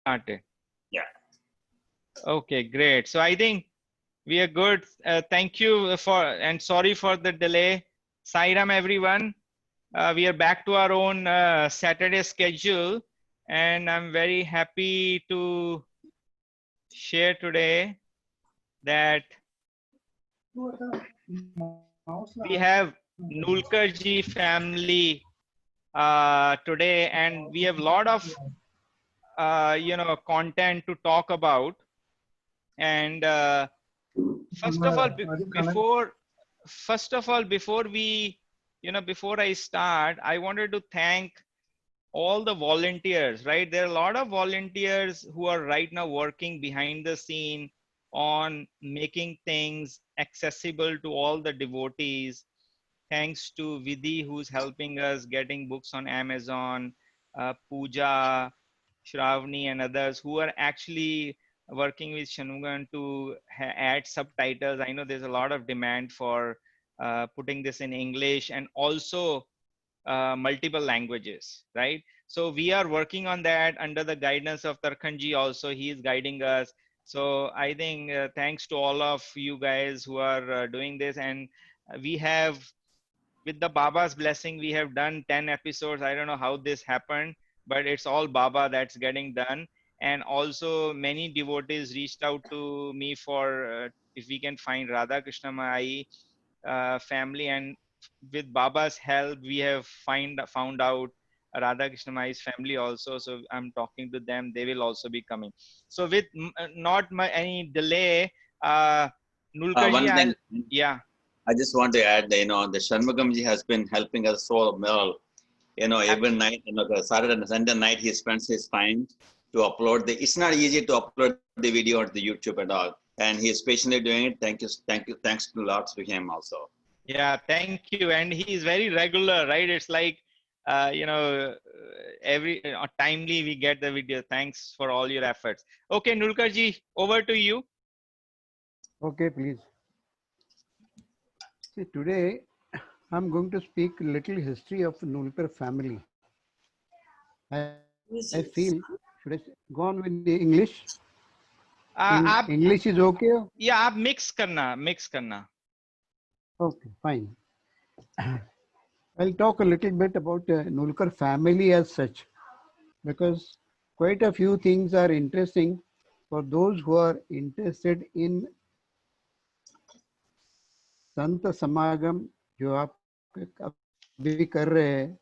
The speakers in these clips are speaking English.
started. Yeah. Okay, great. So I think we are good. Thank you for, and sorry for the delay. Sairam, everyone. We are back to our own Saturday schedule, and I'm very happy to share today that we have Nulkarji family today, and we have a lot of content to talk about. And first of all, before we, before I start, I wanted to thank all the volunteers, right? There are a lot of volunteers who are right now working behind the scene on making things accessible to all the devotees. Thanks to Vidhi, who's helping us getting books on Amazon, Pooja, Shravani, and others who are actually working with Shanmugan to add subtitles. I know there's a lot of demand for putting this in English and also multiple languages, right? So we are working on that under the guidance of Tarkhanji also. He is guiding us. So I think thanks to all of you guys who are doing this. And we have, with the Baba's blessing, we have done 10 episodes. I don't know how this happened, but it's all Baba that's getting done. And also many devotees reached out to me for if we can find Radha Krishna Mai family, and with Baba's help, we have found out Radha Krishna Mai's family also. So I'm talking to them; they will also be coming. So with not any delay, Nulkarji, One thing, yeah. I just want to add, the Shanmugamji has been helping us so well. Every night, the Saturday and Sunday night, he spends his time to upload it's not easy to upload the video on the YouTube and all. And he is patiently doing it. Thanks to lots to him also. Yeah, thank you. And he is very regular, right? It's like, every timely we get the video. Thanks for all your efforts. Okay, Nulkarji, over to you. Okay, please. See, today I'm going to speak a little history of Nulkar family. I feel, should I go on with the English? English is okay? Yeah, आप mix करना. Okay, fine. I'll talk a little bit about Nulkar family as such, because quite a few things are interesting for those who are interested in संत समागम जो आप अभी कर रहे हैं,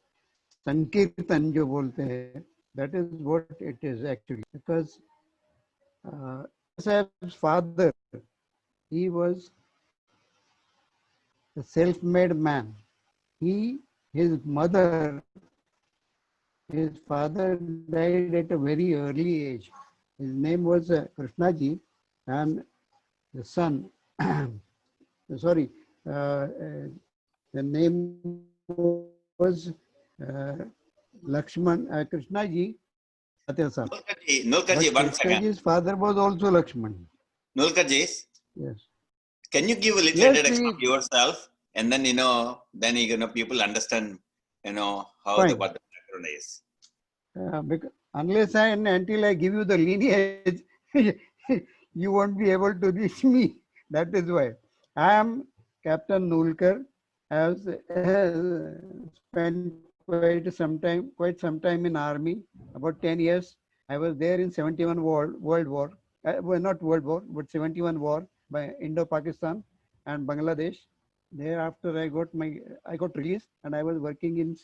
संकीर्तन जो बोलते हैं, that is what it is actually, because Sahab's father, he was a self-made man. His father died at a very early age. His name was Krishnaji, and the son, sorry, the name was Lakshman, Krishnaji. Nulkarji, one second. Krishnaji's father was also Lakshman. Nulkarji, yes. Can you give a little introduction of yourself, and then people understand how what the background is. Because unless and until I give you the lineage, you won't be able to reach me. That is why I am Captain Nulkar. I have spent quite some time in army, about 10 years. I was there in 71 World War, well, not World War, but 71 war by Indo-Pakistan and Bangladesh. Thereafter, I got released, and I was working in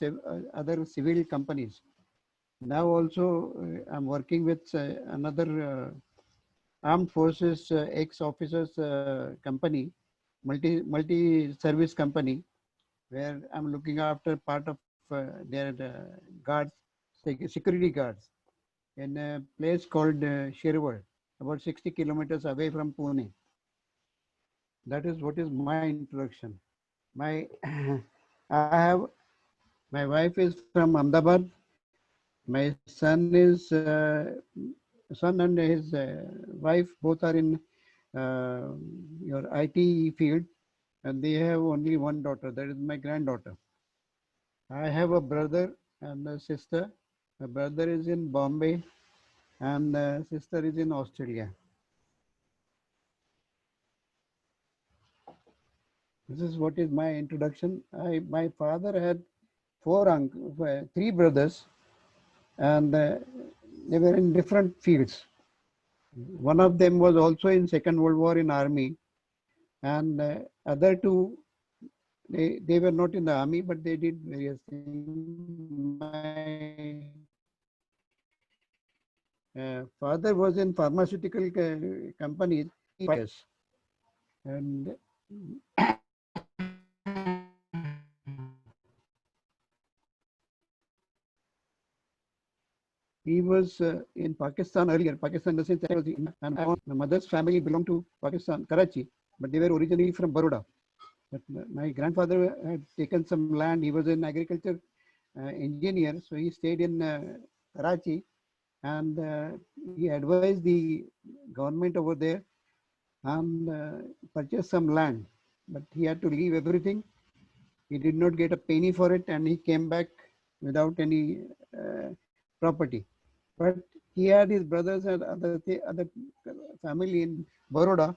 other civil companies. Now also, I'm working with another armed forces ex-officers company, multi-service company, where I'm looking after part of their guards, security guards, in a place called Shirwar, about 60 kilometers away from Pune. That is what is my introduction. My wife is from Ahmedabad. My son and his wife both are in your IT field, and they have only one daughter. That is my granddaughter. I have a brother and a sister. My brother is in Bombay, and sister is in Australia. This is what is my introduction. My father had three brothers, and they were in different fields. One of them was also in Second World War in army, and other two, they were not in the army, but they did various things. My father was in pharmaceutical companies, and he was in Pakistan earlier. Pakistan, in the sense that was and my mother's family belonged to Pakistan, Karachi, but they were originally from Baroda. But my grandfather had taken some land. He was an agriculture engineer, so he stayed in Karachi, and he advised the government over there and purchased some land. But he had to leave everything. He did not get a penny for it, and he came back without any property. But he had his brothers and other family in Baroda,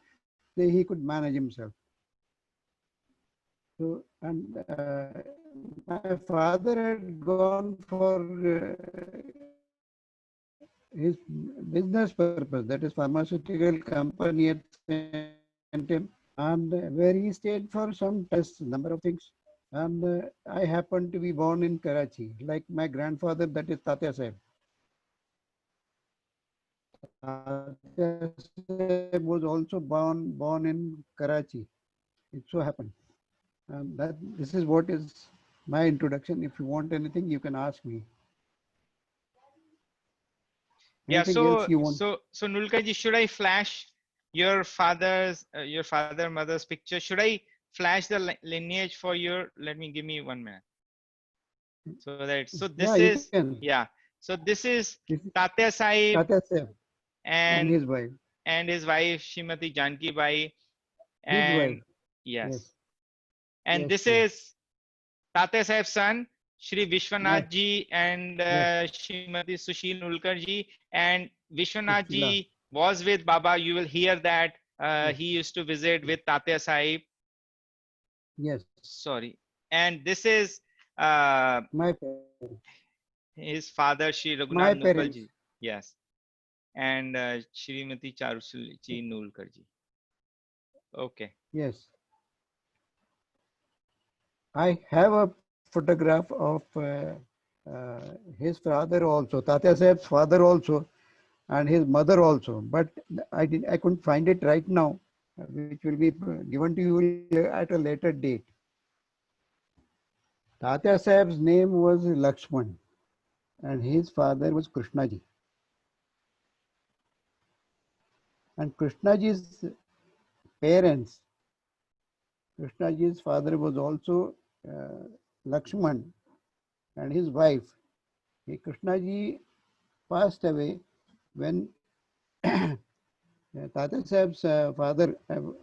so he could manage himself. So, and my father had gone for his business purpose, that is pharmaceutical company had sent him, and where he stayed for some tests, number of things. And I happened to be born in Karachi, like my grandfather, that is Tatya Sahib. Tatya Sahib was also born in Karachi. It so happened. This is what is my introduction. If you want anything, you can ask me. Yeah, Anything so else you want? so Nulkarji, should I flash your father mother's picture? Should I flash the lineage for your? Give me 1 minute. So that Yeah, you can. yeah. So this is This is Tatya Sahib Tatya Sahib and and his wife. his wife Shrimati Janki Bai, His wife. and yes, Yes. and Yes. this Yes. is Tatya Sahib's son Shri Vishwanath Yes. ji and Yes. Shrimati Sushil Nulkar ji, and Vishwanath Sushila. ji was with Baba. You will hear that Yes. he used to visit with Tatya Sahib. Yes. Sorry, and this is uh, My parents. his father Shri My Raghunath Nukal parents. ji. Yes, and Shrimati Charushilji Nulkar ji. Okay. Yes. I have a photograph of his father also, Tatya Sahib's father also, and his mother also. But I couldn't find it right now, which will be given to you at a later date. Tatya Sahib's name was Lakshman, and his father was Krishnaji. And Krishnaji's parents, Krishnaji's father was also Lakshman, and his wife. Krishnaji passed away when Tata Sahib's father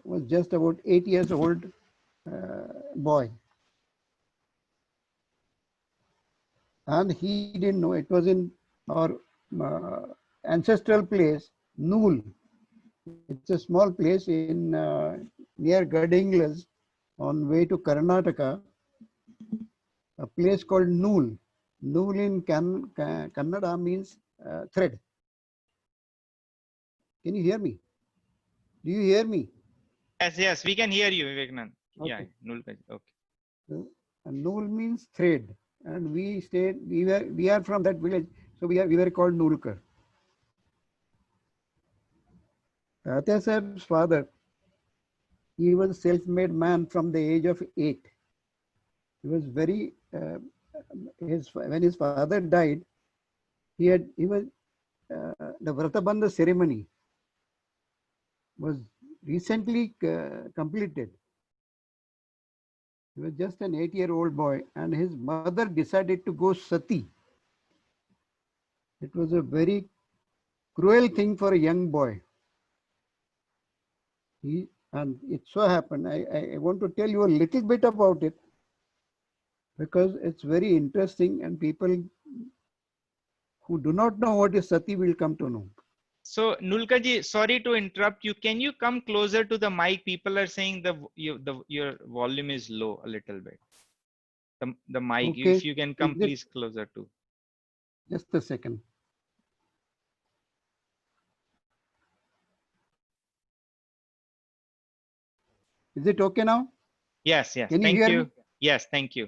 was just about 8 years old boy. And he didn't know it was in our ancestral place, Nool. It's a small place in near Gadinglas on way to Karnataka, a place called Nool. Nool in Kannada means thread. Can you hear me? Do you hear me? Yes, we can hear you, Vivekanand. Okay. Yeah, Nulkar ji. Okay. So, Nool means thread, and we are from that village, so we were called Nulkar. Tatya Sahib's father, he was a self-made man from the age of 8. He was very when his father died, he was the Vratabandha ceremony was recently completed. He was just an 8-year-old boy, and his mother decided to go sati. It was a very cruel thing for a young boy. And it so happened, I want to tell you a little bit about it because it's very interesting and people who do not know what is sati will come to know. So Nulkaji, sorry to interrupt you. Can you come closer to the mic? People are saying your volume is low a little bit. The mic. If Okay, you can is come it please closer to. just a second? Is it okay now? Yes, yes. Can you Thank hear me? you. Yes, thank you.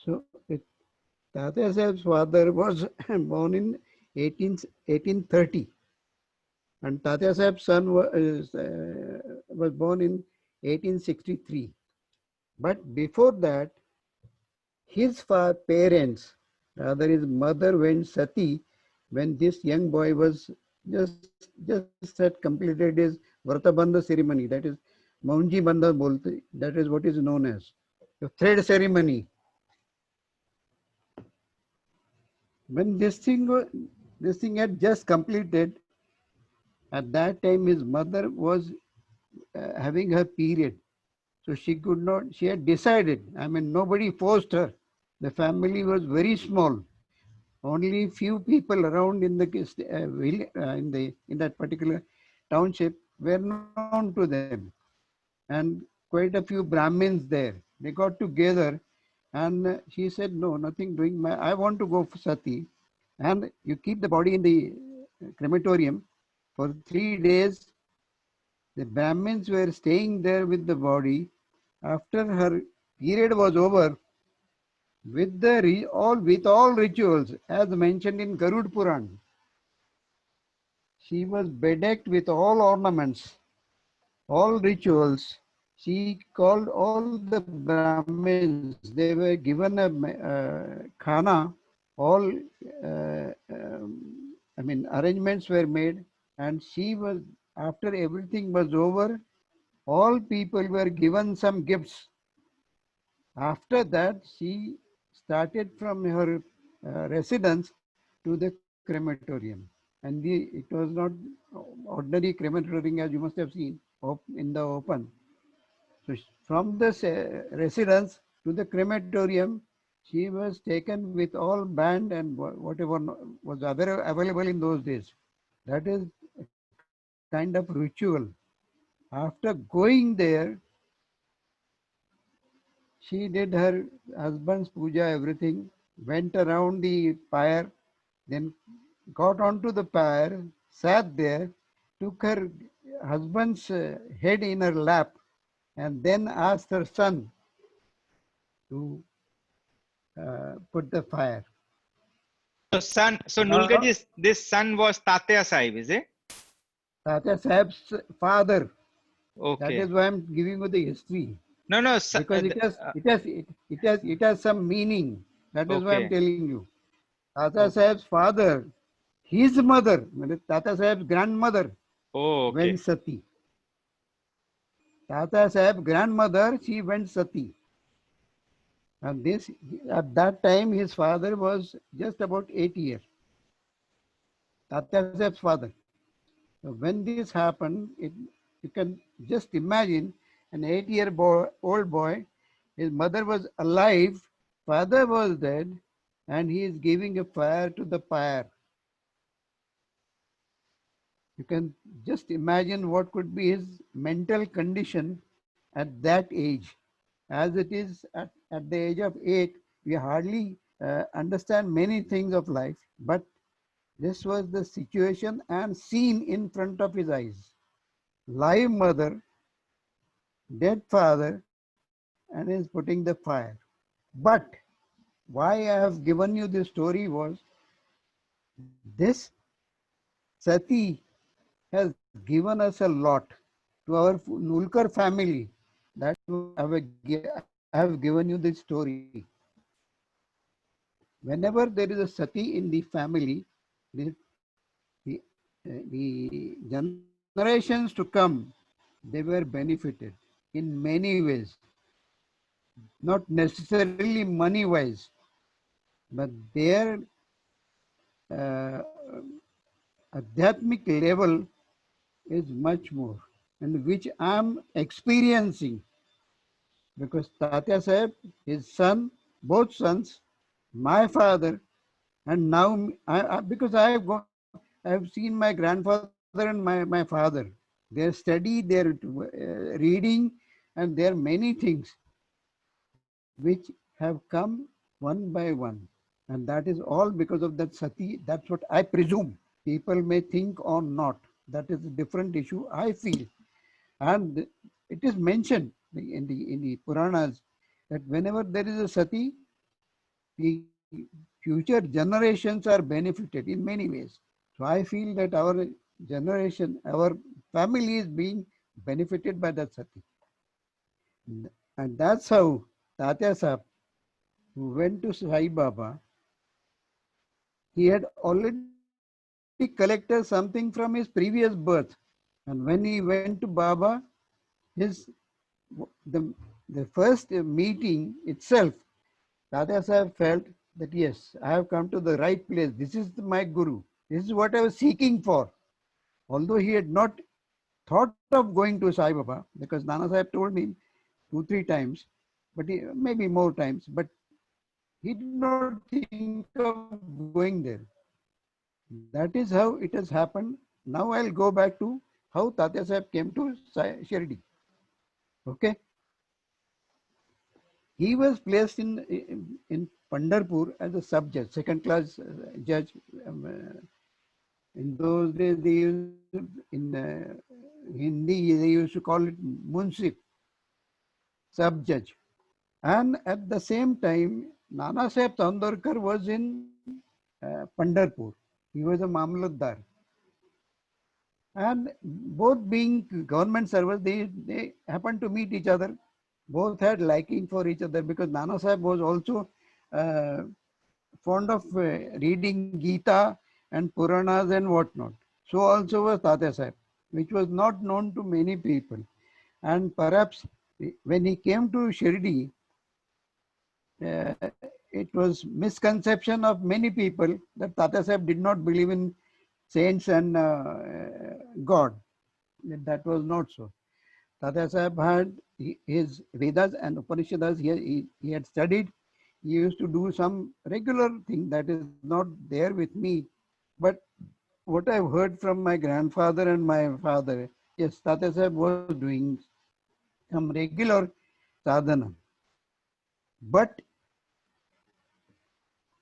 So Tatya Sahib's father was born in 1830, and Tatya Sahib's son was born in 1863. But before that, his parents, rather his mother, went sati when this young boy was just had completed his Vratabandha ceremony. That is Maunji Bandha bolte. That is what is known as the thread ceremony. When this thing had just completed, at that time his mother was having her period, so she could not. She had decided. I mean, nobody forced her. The family was very small. Only few people around in the in that particular township were known to them, and quite a few Brahmins there. They got together, and she said, "No, nothing doing. I want to go for sati, and you keep the body in the crematorium for 3 days." The Brahmins were staying there with the body. After her period was over, with all rituals, as mentioned in Garud Puran, she was bedecked with all ornaments, all rituals. She called all the Brahmins. They were given a khana. All, I mean, arrangements were made, and she was. After everything was over, all people were given some gifts. After that, she started from her residence to the crematorium. And it was not ordinary crematorium as you must have seen in the open. So from the residence to the crematorium, she was taken with all band and whatever was available in those days. That is a kind of ritual. After going there, she did her husband's puja, everything, went around the pyre, then got onto the pyre, sat there, took her husband's head in her lap, and then asked her son to put the fire. So Now, Nulkaji, this son was Tatya Sahib, is it? Tatya Sahib's father, that Okay. is why I'm giving you the history, No, no. because it has some meaning. That is why I'm Okay. telling you. Tata Oh, Sahib's father, his mother, Tata Sahib's grandmother, oh, okay. went sati. Tata Sahib's grandmother, she went sati. And this, at that time, his father was just about 8 years. Tata Sahib's father. So when this happened, you can just imagine an 8-year old boy, his mother was alive, father was dead, and he is giving a fire to the pyre. You can just imagine what could be his mental condition at that age. As it is at the age of 8, we hardly understand many things of life, but this was the situation and scene in front of his eyes. Live mother, dead father, and is putting the fire. But why I have given you this story was this sati has given us a lot to our Nulkar family. That I have given you this story. Whenever there is a sati in the family, the, the generations to come they were benefited in many ways, not necessarily money wise, but their uh, adhyatmic level is much more, and which I'm experiencing because Tatya Sahib, his son, both sons, my father, and now because I have seen my grandfather and my father, their study, their reading, and there are many things which have come one by one. And that is all because of that sati. That's what I presume. People may think or not. That is a different issue, I feel. And it is mentioned in the Puranas that whenever there is a sati, the future generations are benefited in many ways. So I feel that our generation, our family is being benefited by that sati. And that's how Tatya Sahib, who went to Sai Baba, he had already collected something from his previous birth. And when he went to Baba, his the, the first meeting itself, Tatya Sahib felt that yes, I have come to the right place. This is my Guru. This is what I was seeking for. Although he had not thought of going to Sai Baba, because Nana Sahib told him 2, 3 times, but maybe more times, but he did not think of going there. That is how it has happened. Now I'll go back to how Tatya Sahib came to Shirdi. Okay. He was placed in Pandharpur as a sub judge, second class judge. In those days, they used in Hindi they used to call it munsif, sub judge. And at the same time, Nana Sahib Tandorkar was in Pandharpur. He was a Mamlatdar. And both being government servants, they happened to meet each other. Both had liking for each other because Nana Sahib was also uh, fond of reading Gita and Puranas and whatnot. So also was Tatya Sahib, which was not known to many people. And perhaps when he came to Shirdi, it was misconception of many people that Tatya Sahib did not believe in saints and God. That was not so. Tatya Sahib had his Vedas and Upanishads he had studied. He used to do some regular thing that is not there with me. But what I've heard from my grandfather and my father, yes, Tatya Sahib was doing some regular sadhana. But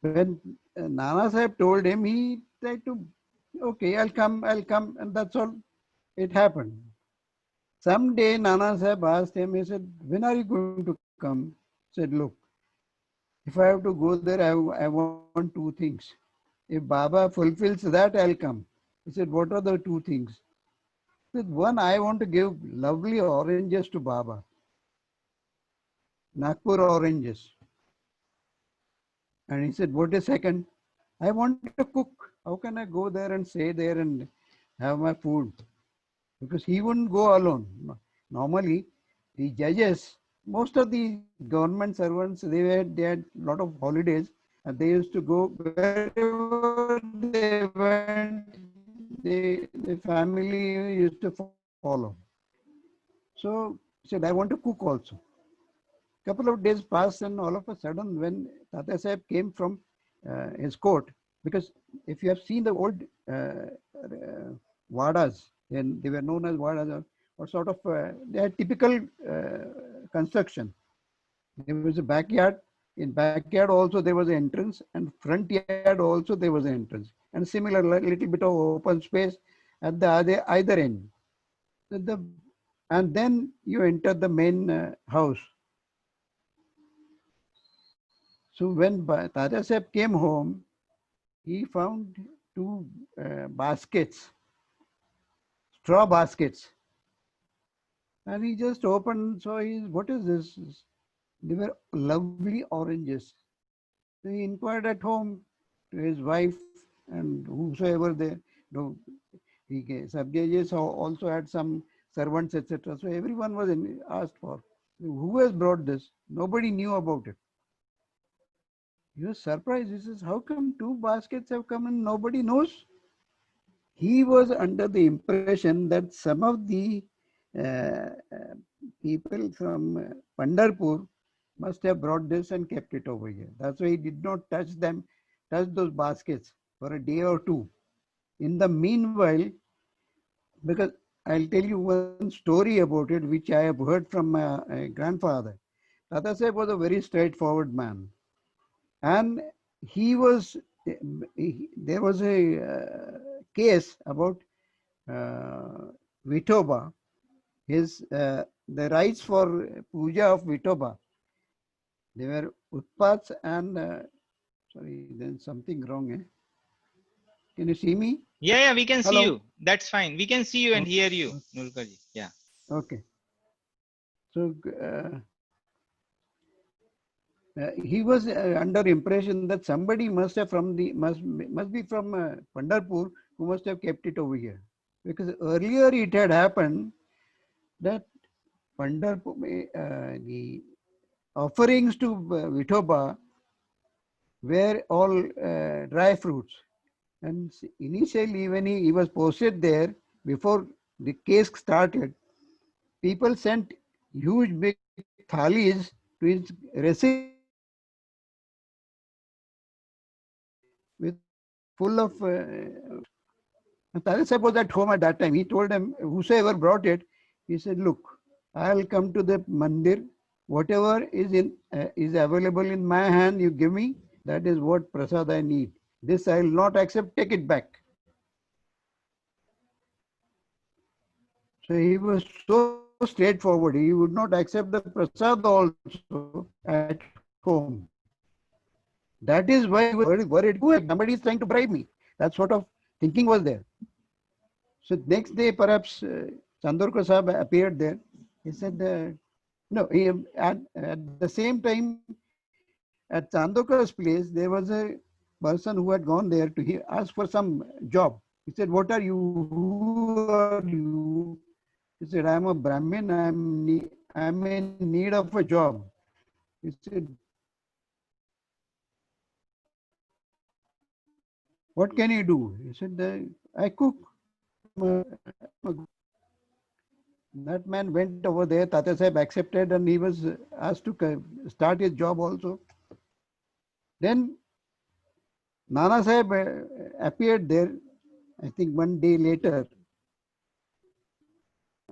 when Nana Sahib told him, he tried to, okay, I'll come, and that's all. It happened. Someday Nana Sahib asked him, he said, when are you going to come? He said, look, if I have to go there, I want two things. If Baba fulfills that, I'll come. He said, what are the two things? He said, one, I want to give lovely oranges to Baba, Nagpur oranges. And he said, what is second? I want to cook. How can I go there and stay there and have my food? Because he wouldn't go alone. Normally, the judges, most of the government servants, they had a lot of holidays and they used to go wherever they went, the family used to follow. So he said, I want to cook also. Couple of days passed and all of a sudden when Tatya Sahib came from his court, because if you have seen the old vadas, and they were known as vadas or sort of, they had typical construction. There was a backyard. In backyard also there was an entrance, and front yard also there was an entrance. And similar, little bit of open space at the either end. And then you enter the main house. So when Tatya Sahib came home, he found two baskets, straw baskets. And he just opened, so what is this? They were lovely oranges. So he inquired at home to his wife and whosoever they, the sub-judges also had some servants, etc. So everyone was asked for. Who has brought this? Nobody knew about it. He was surprised. He says, how come 2 baskets have come and nobody knows? He was under the impression that some of the uh, people from Pandharpur must have brought this and kept it over here. That's why he did not touch those baskets for a day or two. In the meanwhile, because I'll tell you one story about it, which I have heard from my grandfather. Tata Saheb was a very straightforward man. And he was, there was a case about Vithoba, the rites for puja of Vithoba. They were Utpats and, sorry, there's something wrong. Eh? Can you see me? Yeah, we can see Hello? you. That's fine. We can see you and Okay. hear you, Nulkarji. Yeah. Okay. So he was under impression that somebody must have must be from Pandharpur who must have kept it over here, because earlier it had happened that Pandharpur, the offerings to Vithoba were all dry fruits, and initially when he was posted there before the case started, people sent huge big thalis to his residence with full of Tare Sahib was at home at that time. He told them, whosoever brought it, he said, look, I'll come to the mandir. Whatever is available in my hand, you give me. That is what prasad I need. This I will not accept. Take it back. So he was so straightforward. He would not accept the prasad also at home. That is why he was worried. Somebody is trying to bribe me. That sort of thinking was there. So next day, perhaps Chandorkar Sahib appeared there. He said, no, at the same time, at Chandorkar's place, there was a person who had gone there to ask for some job. He said, what are you? Who are you? He said, I'm a Brahmin. I'm in need of a job. He said, what can you do? He said, I cook. That man went over there, Tata Sahib accepted, and he was asked to start his job also. Then Nana Sahib appeared there, I think 1 day later.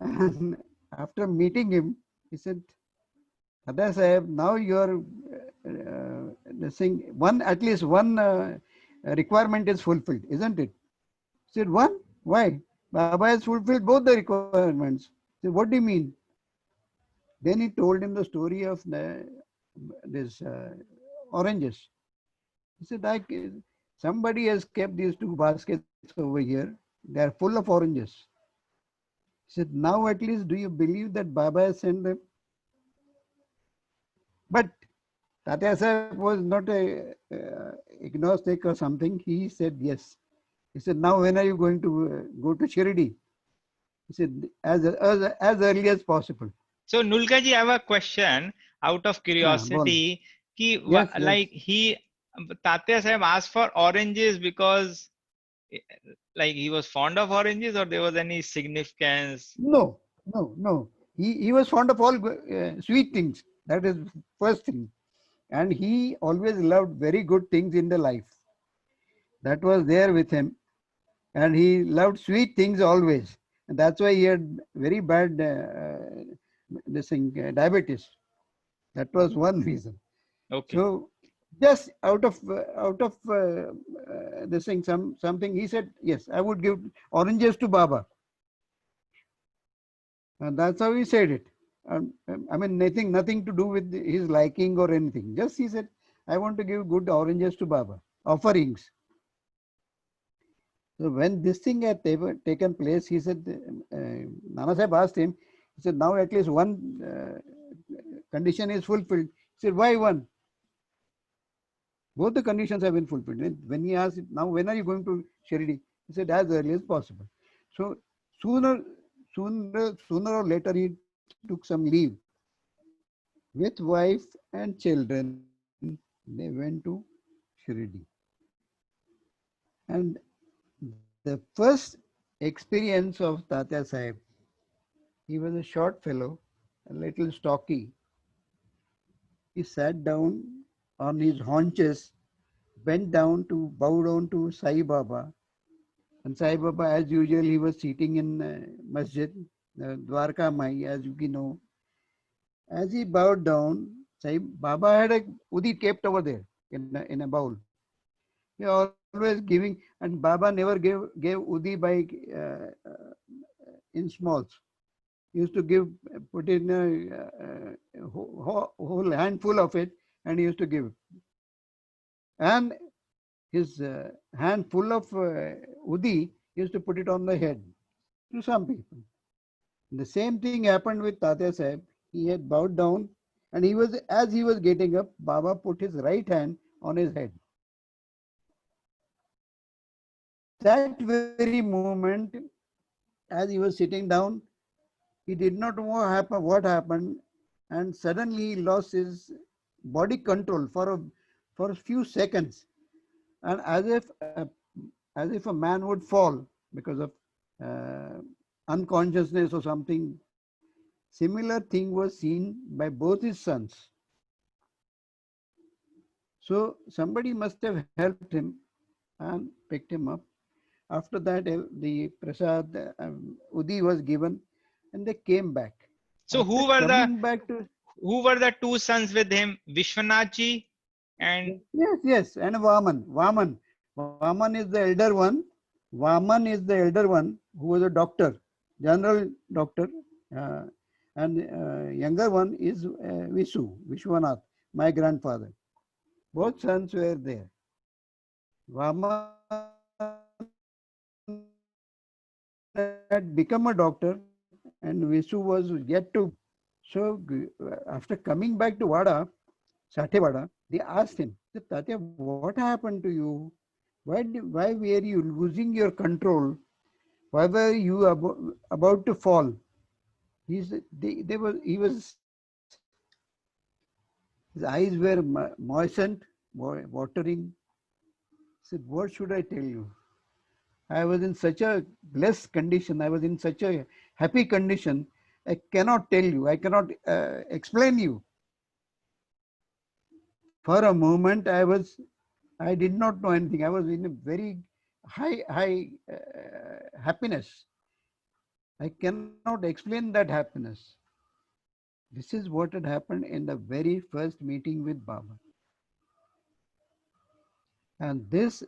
And after meeting him, he said, Tata Sahib, now you are at least one requirement is fulfilled, isn't it? He said, one? Why? Baba has fulfilled both the requirements. He said, what do you mean? Then he told him the story of this oranges. He said, somebody has kept these 2 baskets over here. They are full of oranges. He said, now at least do you believe that Baba has sent them? But Tata Sahib was not a agnostic or something. He said, yes. He said, now when are you going to go to Shirdi? He said, as early as possible. So Nulkarji, I have a question out of curiosity. Yes, Like Tatya Sahib asked for oranges because like he was fond of oranges, or there was any significance? No. He was fond of all sweet things. That is first thing. And he always loved very good things in the life. That was there with him. And he loved sweet things always. And that's why he had very bad diabetes. That was one reason. Okay. So just out of this thing, something he said, yes, I would give oranges to Baba. And that's how he said it. I mean, nothing to do with his liking or anything. Just he said, I want to give good oranges to Baba, offerings. So when this thing had taken place, he said, Nana Sahib asked him, he said, now at least one condition is fulfilled. He said, why one? Both the conditions have been fulfilled. When he asked, now when are you going to Shirdi? He said, as early as possible. So sooner or later he took some leave with wife and children. They went to Shirdi. And the first experience of Tatya Sahib, he was a short fellow, a little stocky. He sat down on his haunches, bent down to bow down to Sai Baba. And Sai Baba, as usual, he was sitting in Masjid, Dwarka Mai, as you know. As he bowed down, Sai Baba had a udit kept over there in a bowl. He always giving, and Baba never gave udi by in smalls. He used to give, put in a whole handful of it, and he used to give. And his hand full of udi, he used to put it on the head to some people. The same thing happened with Tatya Sahib. He had bowed down, and as he was getting up, Baba put his right hand on his head. That very moment, as he was sitting down, he did not know what happened, and suddenly he lost his body control for a few seconds, and as if a man would fall because of uh, unconsciousness or something. Similar thing was seen by both his sons. So somebody must have helped him and picked him up. After that, the prasad udi was given, and they came back. So After coming back to who were the two sons with him? Vishwanathji and yes, and Vaman is the elder one. Vaman is the elder one who was a doctor, general doctor, uh, and younger one is Vishwanath, my grandfather. Both sons were there. Vaman had become a doctor, and Visu was yet to. So after coming back to Sathewada, they asked him, Tatya, what happened to you? Why were you losing your control? Why were you about to fall? His eyes were moistened, watering. He said, what should I tell you? I was in such a blessed condition. I was in such a happy condition. I cannot tell you. I cannot explain you. For a moment, I did not know anything. I was in a very high happiness. I cannot explain that happiness. This is what had happened in the very first meeting with Baba. And this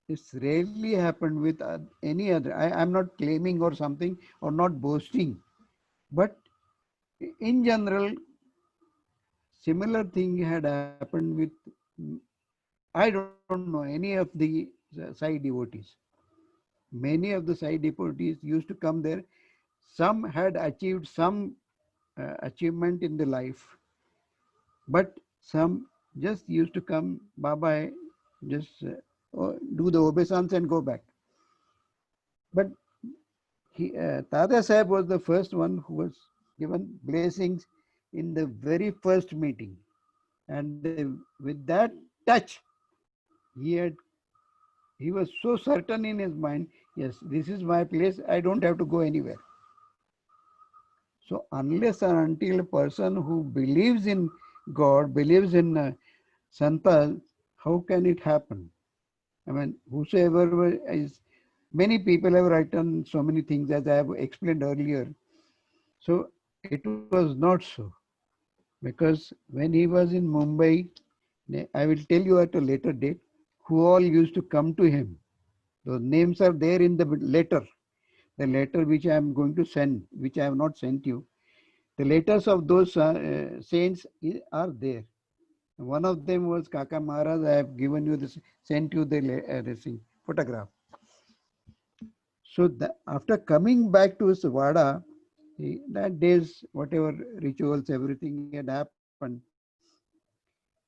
is rarely happened with any other. I'm not claiming or something or not boasting. But in general, similar thing had happened with, I don't know, any of the Sai devotees. Many of the Sai devotees used to come there. Some had achieved some achievement in the life, but some just used to come, Baba, just do the obeisance and go back. But Tatya Sahib was the first one who was given blessings in the very first meeting. And with that touch, he was so certain in his mind, yes, this is my place, I don't have to go anywhere. So unless and until a person who believes in God, believes in Santas, how can it happen? I mean, whosoever is, many people have written so many things as I have explained earlier. So it was not so. Because when he was in Mumbai, I will tell you at a later date, who all used to come to him. Those names are there in the letter which I am going to send, which I have not sent you. The letters of those saints are there. One of them was Kaka Maharaj. I have given you this, sent you the photograph. So after coming back to his Vada, that day's whatever rituals, everything had happened.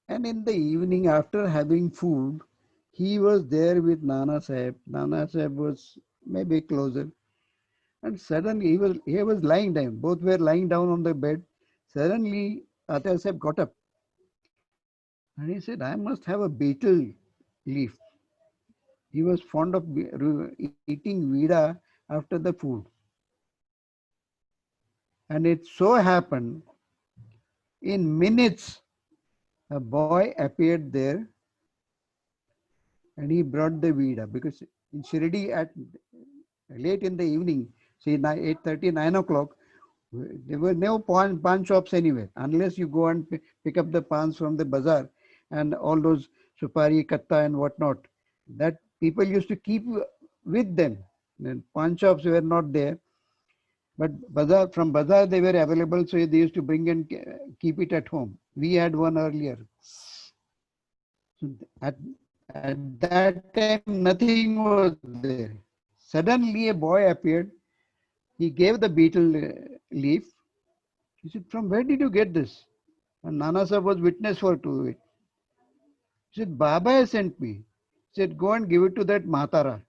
And in the evening, after having food, he was there with Nana Sahib. Nana Sahib was maybe closer. And suddenly he was lying down. Both were lying down on the bed. Suddenly Tatya Sahib got up and he said, I must have a betel leaf. He was fond of eating vida after the food. And it so happened, in minutes, a boy appeared there and he brought the vida, because in Shirdi at late in the evening, say 8:30, 9 o'clock, there were no pan shops anywhere, unless you go and pick up the pans from the bazaar and all those supari, katta and whatnot. That people used to keep with them. The pan shops were not there, but from bazaar they were available, so they used to bring and keep it at home. We had one earlier. So at that time, nothing was there. Suddenly, a boy appeared. He gave the betel leaf. He said, "From where did you get this?" And Nana Sahib was witness to it. He said, "Baba has sent me." He said, "Go and give it to that Matara."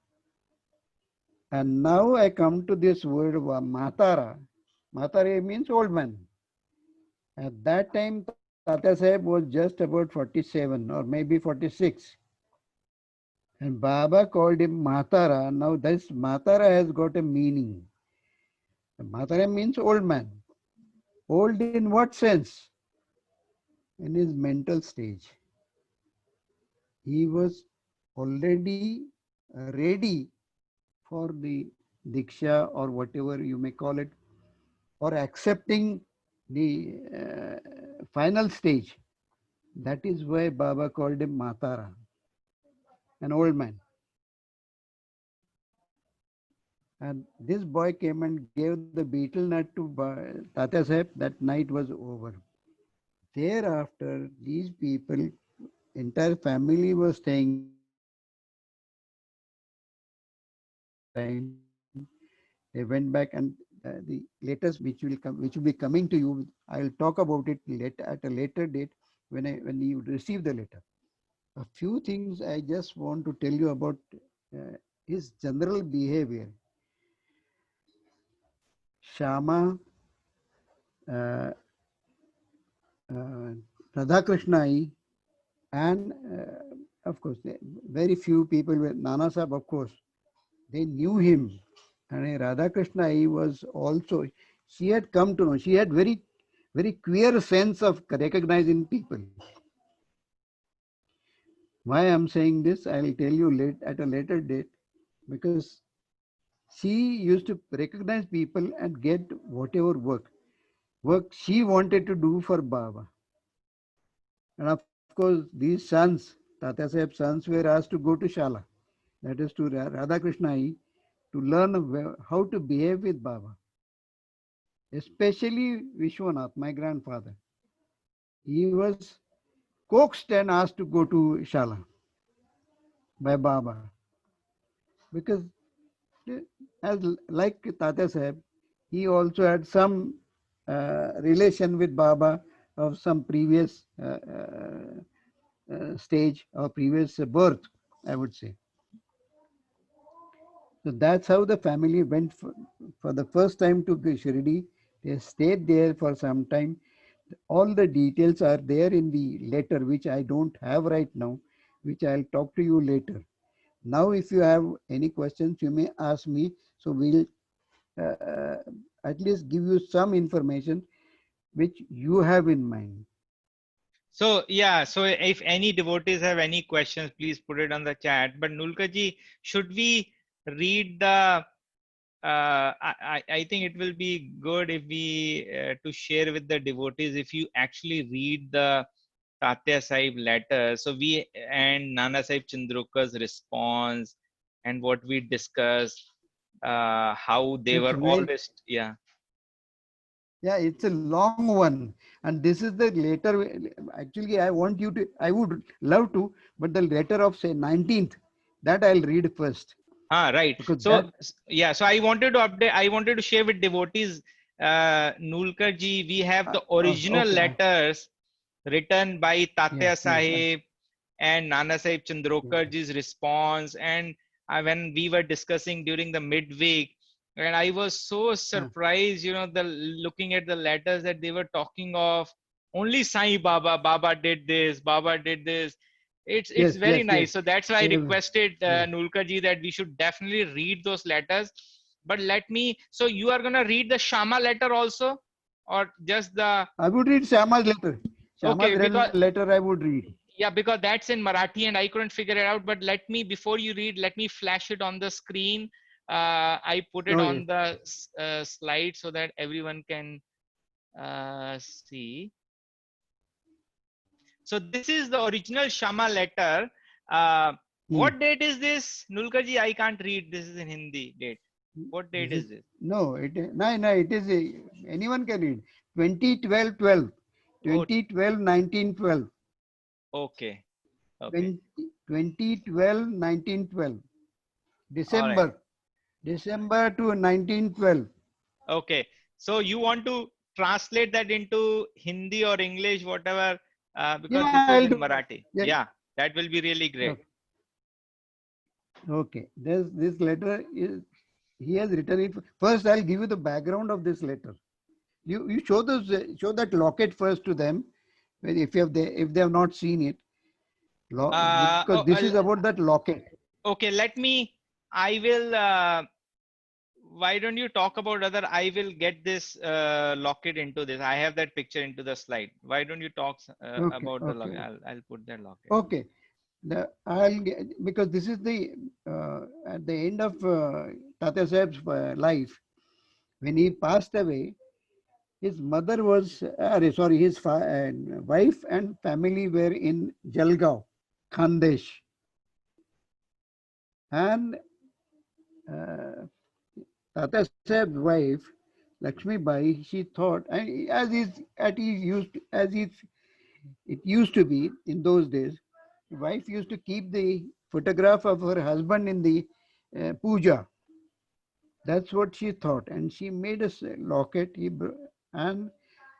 And now I come to this word Matara. Matara means old man. At that time, Tata Sahib was just about 47 or maybe 46. And Baba called him Matara. Now this Matara has got a meaning. Matara means old man. Old in what sense? In his mental stage. He was already ready for the Diksha or whatever you may call it, or accepting the final stage. That is why Baba called him Matara, an old man. And this boy came and gave the betel nut to Tata Sahib. That night was over. Thereafter, these people, entire family was staying there for some time. They went back, and the letters which will be coming to you, I will talk about it at a later date when you receive the letter. A few things I just want to tell you about his general behavior. Shama, uh, uh, Radhakrishna, and of course, very few people were Nana Sahib, of course, they knew him. And Radhakrishna was also, she had come to know, she had very clear sense of recognizing people. Why I'm saying this, I'll tell you at a later date, because she used to recognize people and get whatever work she wanted to do for Baba. And of course, these sons, Tata Sahib's sons, were asked to go to Shala, that is to Radhakrishna, to learn how to behave with Baba. Especially Vishwanath, my grandfather. He was coaxed and asked to go to Shala by Baba, because as like Tata Sahib, he also had some relation with Baba of some previous stage or previous birth, I would say. So that's how the family went for the first time to Shirdi. They stayed there for some time. All the details are there in the letter, which I don't have right now, which I'll talk to you later. Now, if you have any questions, you may ask me. So we'll uh, at least give you some information which you have in mind. So yeah, so if any devotees have any questions, please put it on the chat. But Nulkaji, should we read the? I think it will be good if we to share with the devotees if you actually read the Tatya Sahib letter. So we and Nana Sahib Chandrokar's response and what we discussed, how they It's were very, always, yeah. yeah, it's a long one. And this is the letter. Actually, I would love to, but the letter of say 19th, that I'll read first. Right. Because So yeah, so I wanted to update. I wanted to share with devotees, Nulkar ji. We have the original okay. letters written by Tatya Yes, yes. Sahib and Nana Sahib Chandrokar ji's response. And when we were discussing during the midweek, And I was so surprised, you know, the looking at the letters that they were talking of only Sai Baba. Baba did this. Baba did this. It's Yes, very yes, yes. nice. So that's why I requested Yeah. Nulkar ji that we should definitely read those letters. But let me. So you are gonna read the Shama letter also, or just the? I would read Shama's letter. Okay, because Letter I would read. yeah, because that's in Marathi and I couldn't figure it out. But let me, before you read, let me flash it on the screen. I put it Oh, on yes. the slide so that everyone can see. So this is the original Shama letter. What date is this? Nulkarji, I can't read. This is in Hindi date. What date is this? No, no, it is anyone can read. 2012 12. Oh, 2012 1912. okay. Okay. 2012 1912. All right. December to 1912. Okay. So you want to translate that into Hindi or English, whatever, because Yeah, this is I'll in do. Marathi. Yeah. Yeah, that will be really great. Okay. This letter is, he has written it. First, I'll give you the background of this letter. You show that locket first to them, if they have not seen it. Because this is about that locket. Okay, let me, I will, why don't you talk about whether I will get this locket into this? I have that picture into the slide. Why don't you talk about the locket? I'll put that locket. Okay. Because this is the at the end of Tatya Saheb's life, when he passed away, his mother was, his wife and family were in Jalgaon, Khandesh. And Tata Saheb's wife, Lakshmi Bai, she thought, and it used to be in those days, the wife used to keep the photograph of her husband in the puja. That's what she thought, and she made a locket and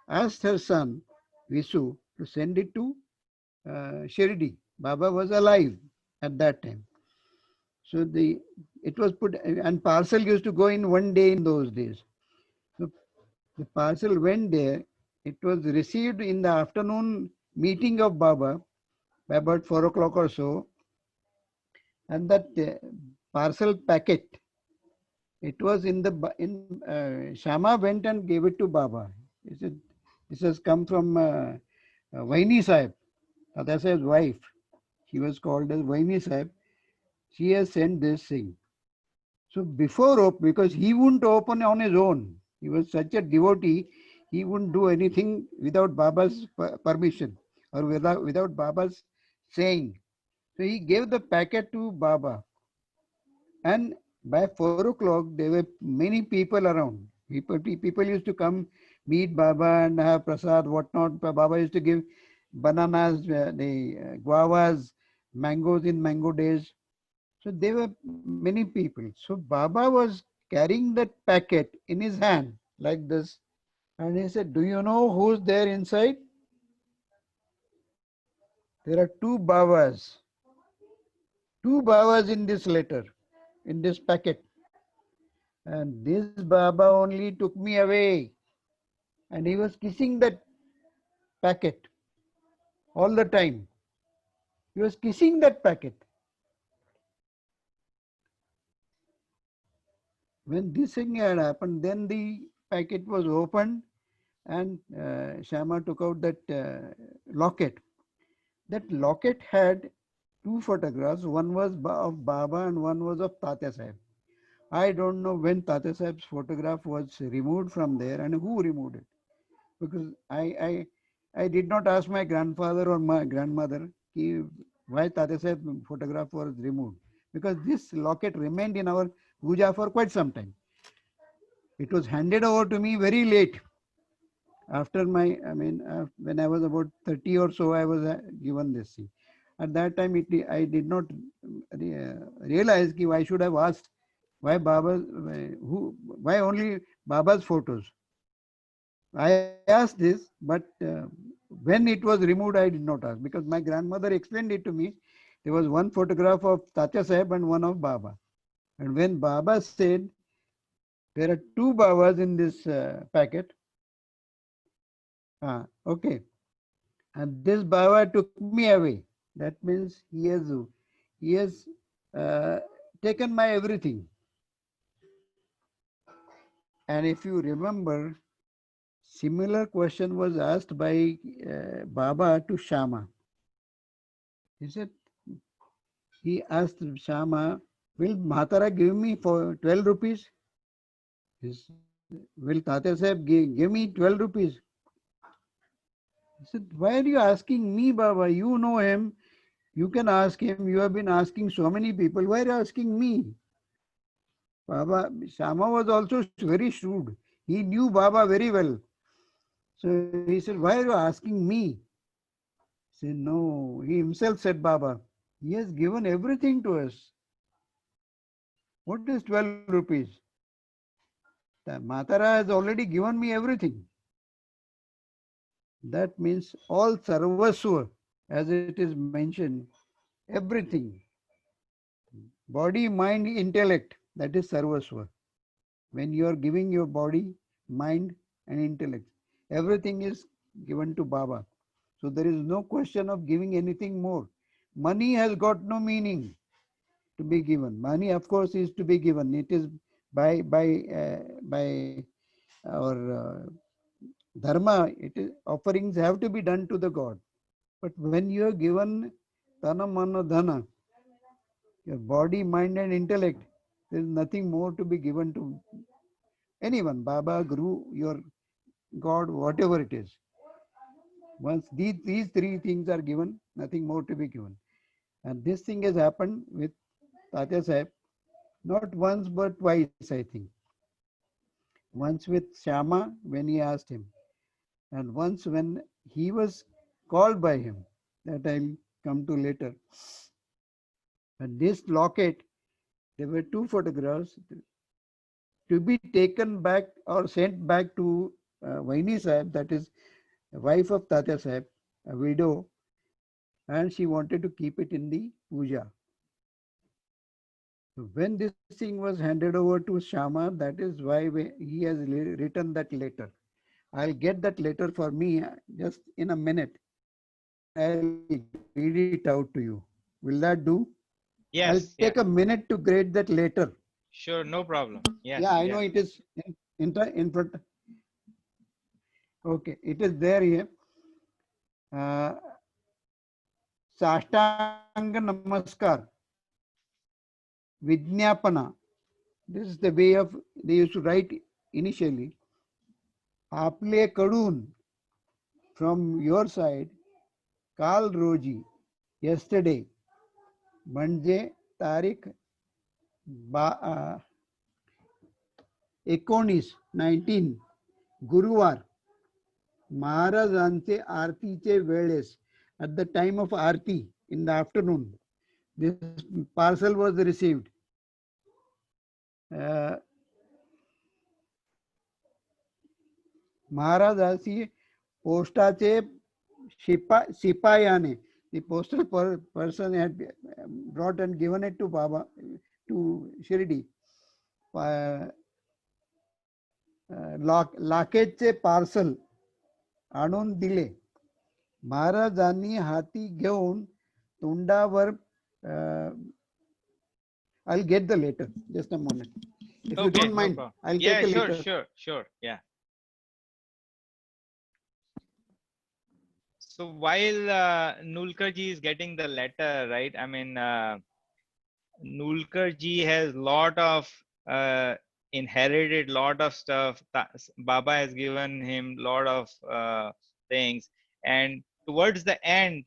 asked her son Visu to send it to Shirdi. Baba was alive at that time. So it was put, and parcel used to go in one day in those days. So the parcel went there. It was received in the afternoon meeting of Baba by about 4 o'clock or so. And that parcel packet, it was Shama went and gave it to Baba. He said, this has come from Vaini Sahib, Tata Sahib's wife. She was called as Vaini Sahib. She has sent this thing. So because he wouldn't open on his own. He was such a devotee, he wouldn't do anything without Baba's permission or without Baba's saying. So he gave the packet to Baba. And by 4 o'clock, there were many people around. People used to come meet Baba and have prasad, whatnot. Baba used to give bananas, the guavas, mangoes in mango days. So there were many people. So Baba was carrying that packet in his hand like this. And he said, do you know who's there inside? There are two Babas. Two Babas in this letter, in this packet. And this Baba only took me away. And he was kissing that packet all the time. He was kissing that packet. When this thing had happened, then the packet was opened and Shama took out that locket. That locket had two photographs. One was of Baba and one was of Tatya Sahib. I don't know when Tatya Sahib's photograph was removed from there and who removed it. Because I did not ask my grandfather or my grandmother why Tatya Sahib's photograph was removed. Because this locket remained in our puja for quite some time. It was handed over to me very late. After when I was about 30 or so, I was given this thing. At that time, I did not realize that I should have asked why why only Baba's photos. I asked this, but when it was removed, I did not ask because my grandmother explained it to me. There was one photograph of Tatya Sahib and one of Baba. And when Baba said, There are two Babas in this packet. Okay. And this Baba took me away. That means he has uh, taken my everything. And if you remember, similar question was asked by Baba to Shama. He said, he asked Shama, will Mahatara give me for 12 rupees? Will Tatya Sahib give me 12 rupees? He said, why are you asking me, Baba? You know him. You can ask him. You have been asking so many people. Why are you asking me? Baba, Shama was also very shrewd. He knew Baba very well. So he said, why are you asking me? He said, no. He himself said, Baba, he has given everything to us. What is 12 rupees? The Matara has already given me everything. That means all sarvasva, as it is mentioned, everything. Body, mind, intellect, that is sarvasva. When you are giving your body, mind and intellect, everything is given to Baba. So there is no question of giving anything more. Money has got no meaning to be given. Money, of course, is to be given. It is by our dharma. It is offerings have to be done to the God. But when you are given tana mana dhana, your body, mind, and intellect, there is nothing more to be given to anyone. Baba, Guru, your God, whatever it is. Once these three things are given, nothing more to be given. And this thing has happened with Tatya Sahib, not once but twice, I think. Once with Shama when he asked him, and once when he was called by him, that I'll come to later. And this locket, there were two photographs to be taken back or sent back to Vaini Sahib, that is wife of Tatya Sahib, a widow, and she wanted to keep it in the puja. So when this thing was handed over to Shama, that is why he has written that letter. I'll get that letter for me just in a minute. I'll read it out to you. Will that do? I'll Yes. take a minute to grade that letter. Sure, no problem. Yes. Yeah, I know it is in front. Okay, it is there here. Sashtanga Namaskar, Vijnapana. This is the way of they used to write initially. Aple Kadun, from your side, Kal Roji, yesterday, Monday, Tarik 19, गुरुवार, महाराजांचे आरतीचे वेळेस, at the time of Aarti in the afternoon, this parcel was received. महाराजांची पोस्टाचे शिपायाने, the postal person had brought and given it to Baba, to Shirdi. लाखेचे parcel आणून दिले. महाराजांनी हाती घेऊन तोंडावर I'll get the letter. Just a moment. If you don't mind, I'll take a letter. Sure. Yeah. So while Nulkarji is getting the letter, right? I mean, Nulkarji has lot of inherited lot of stuff. Baba has given him lot of things, and towards the end,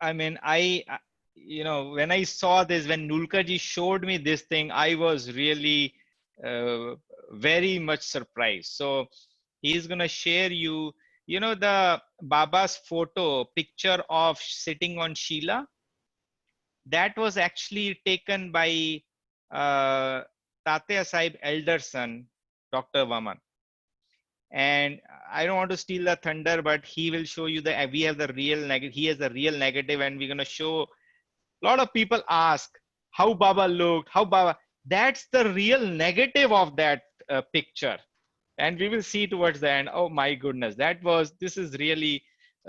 I mean, when I saw this, when Nulkarji showed me this thing, I was really very much surprised. So he's gonna share you, the Baba's picture of sitting on Sheela. That was actually taken by Tatya Sahib elder son, Dr. Vaman. And I don't want to steal the thunder, but he will show you that we have the real negative. He has the real negative, and we're going to show. A lot of people ask how Baba looked, how Baba. That's the real negative of that picture. And we will see towards the end. Oh my goodness, this is really,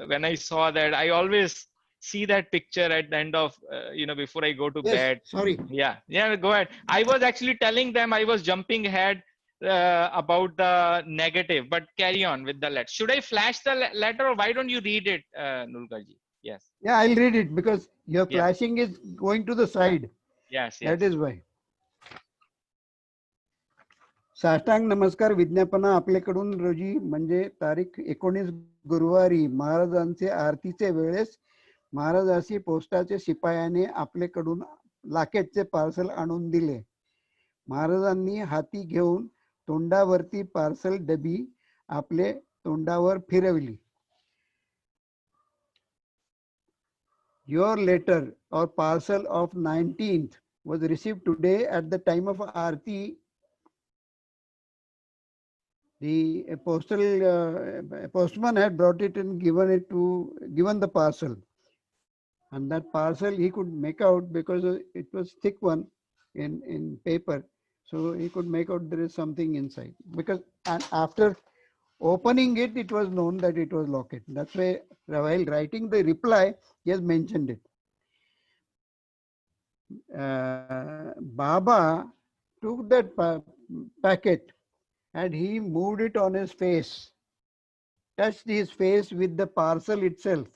when I saw that, I always see that picture at the end of, before I go to Yes, bed. sorry. Yeah, go ahead. I was actually telling them, I was jumping ahead about the negative, but carry on with the letter. Should I flash the letter, or why don't you read it, Nulkarji? Yes. Yeah, I'll read it because your Yeah. flashing is going to the side. Yes. That Yes. is why. साष्टांग नमस्कार. विज्ञापना आपल्याकडून रोजी म्हणजे तारीख 19 गुरुवारी महाराजांचे आरतीचे वेळेस महाराजांशी पोस्टाचे शिपायाने आपल्याकडून लाकेटचे पार्सल आणून दिले. महाराजांनी हाती घेऊन तोंडावरती पार्सल डबी आपले तोंडावर फिरवली. Your letter or parcel of 19th was received today at the time of Aarti. The postman had brought it and given the parcel, and that parcel he could make out because it was thick one in paper, so he could make out there is something inside. Because and after opening it, it was known that it was locket. That's why while writing the reply, he has mentioned it. Baba took that packet and he moved it on his face, touched his face with the parcel itself.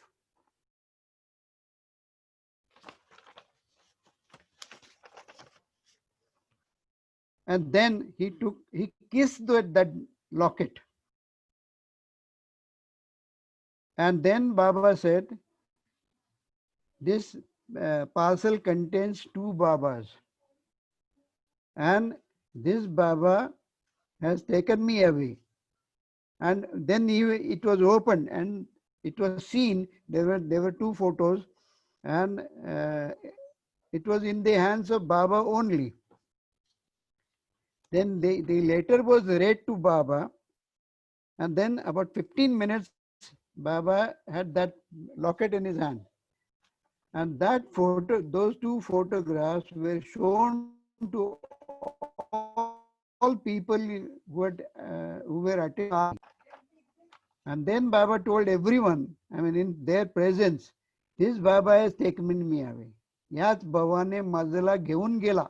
And then he kissed that locket. And then Baba said, this parcel contains 2 Babas. And this Baba has taken me away. And then it was opened and it was seen. There were 2 photos, and it was in the hands of Baba only. Then the letter was read to Baba, and then about 15 minutes, Baba had that locket in his hand. And those 2 photographs were shown to all people who were attending. And then Baba told everyone, in their presence, this Baba has taken me away. याच भावाने माझला घेऊन गेला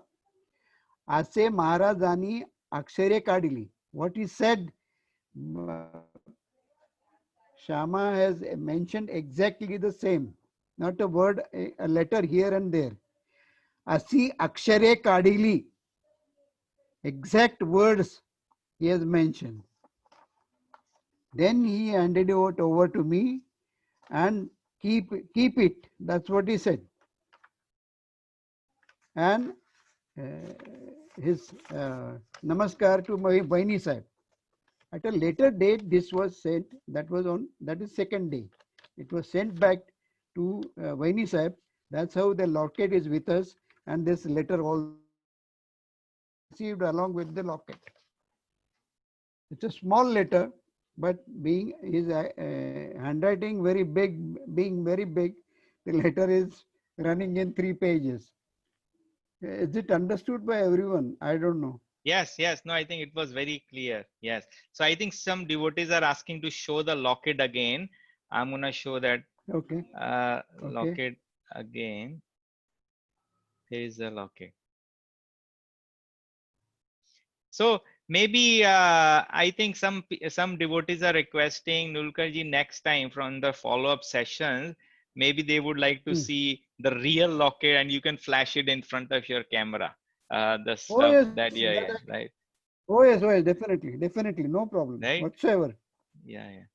असे महाराजांनी अक्षरे काढली. What he said, Shama has mentioned exactly the same, not a word, a letter here and there. Asi akshare kadili, exact words he has mentioned. Then he handed it over to me and keep it. That's what he said. And his namaskar to my Vaini Sahib. At a later date, this was sent. That is second day. It was sent back to Vaini Sahib. That's how the locket is with us, and this letter all received along with the locket. It's a small letter, but being his handwriting being very big, the letter is running in 3 pages. Is it understood by everyone? I don't know. Yes. No, I think it was very clear. Yes. So I think some devotees are asking to show the locket again. I'm going to show that. Okay. Locket again. There is a locket. So maybe I think some devotees are requesting Nulkarji next time from the follow-up sessions. Maybe they would like to see the real locket, and you can flash it in front of your camera. The stuff right. Oh yes, definitely, no problem whatsoever. Yeah.